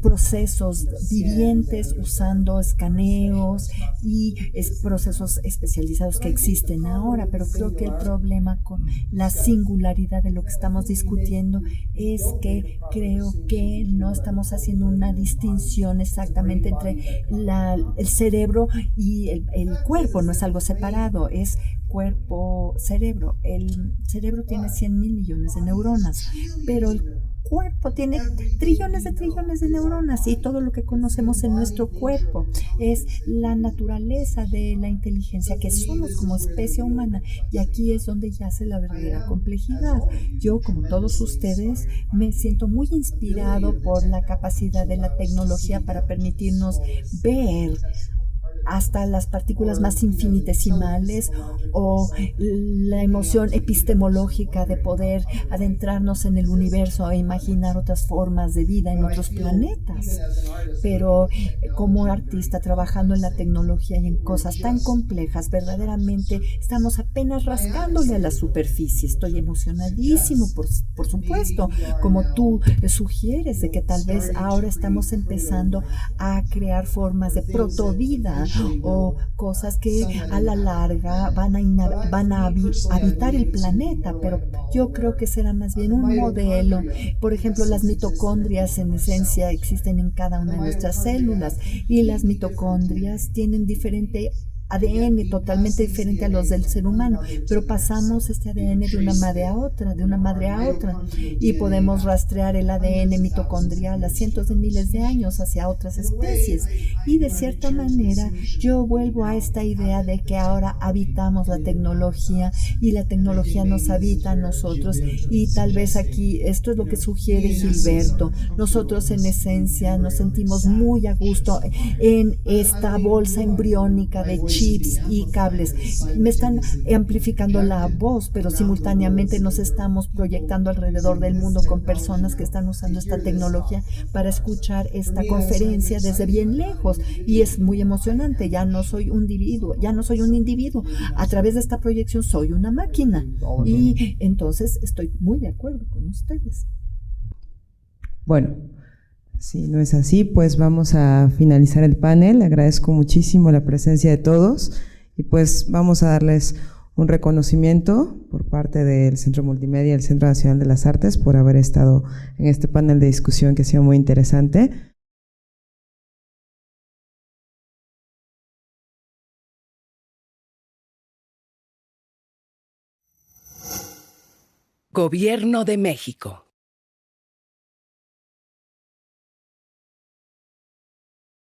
procesos vivientes usando escaneos y procesos especializados que existen ahora, pero creo que el problema con la singularidad de lo que estamos discutiendo es que creo que no estamos haciendo una distinción exactamente entre el cerebro y el cuerpo. No es algo separado, es cuerpo-cerebro. El cerebro tiene 100,000 millones de neuronas, pero el cuerpo tiene trillones de neuronas, y todo lo que conocemos en nuestro cuerpo es la naturaleza de la inteligencia que somos como especie humana, y aquí es donde yace la verdadera complejidad. Yo, como todos ustedes, me siento muy inspirado por la capacidad de la tecnología para permitirnos ver hasta las partículas más infinitesimales, o la emoción epistemológica de poder adentrarnos en el universo e imaginar otras formas de vida en otros planetas. Pero como artista trabajando en la tecnología y en cosas tan complejas, verdaderamente estamos apenas rascándole a la superficie. Estoy emocionadísimo, por supuesto, como tú sugieres, de que tal vez ahora estamos empezando a crear formas de protovida o cosas que a la larga van a habitar el planeta, pero yo creo que será más bien un modelo. Por ejemplo, las mitocondrias en esencia existen en cada una de nuestras células, y las mitocondrias tienen diferente ADN totalmente diferente a los del ser humano, pero pasamos este ADN de una madre a otra, y podemos rastrear el ADN mitocondrial a cientos de miles de años hacia otras especies. Y de cierta manera yo vuelvo a esta idea de que ahora habitamos la tecnología y la tecnología nos habita a nosotros, y tal vez aquí esto es lo que sugiere Gilberto. Nosotros en esencia nos sentimos muy a gusto en esta bolsa embriónica de chips y cables. Me están amplificando la voz, pero simultáneamente nos estamos proyectando alrededor del mundo con personas que están usando esta tecnología para escuchar esta conferencia desde bien lejos. Y es muy emocionante. Ya no soy un individuo. A través de esta proyección soy una máquina. Y entonces estoy muy de acuerdo con ustedes. Bueno, si no es así, pues vamos a finalizar el panel. Agradezco muchísimo la presencia de todos y pues vamos a darles un reconocimiento por parte del Centro Multimedia y el Centro Nacional de las Artes por haber estado en este panel de discusión que ha sido muy interesante. Gobierno de México.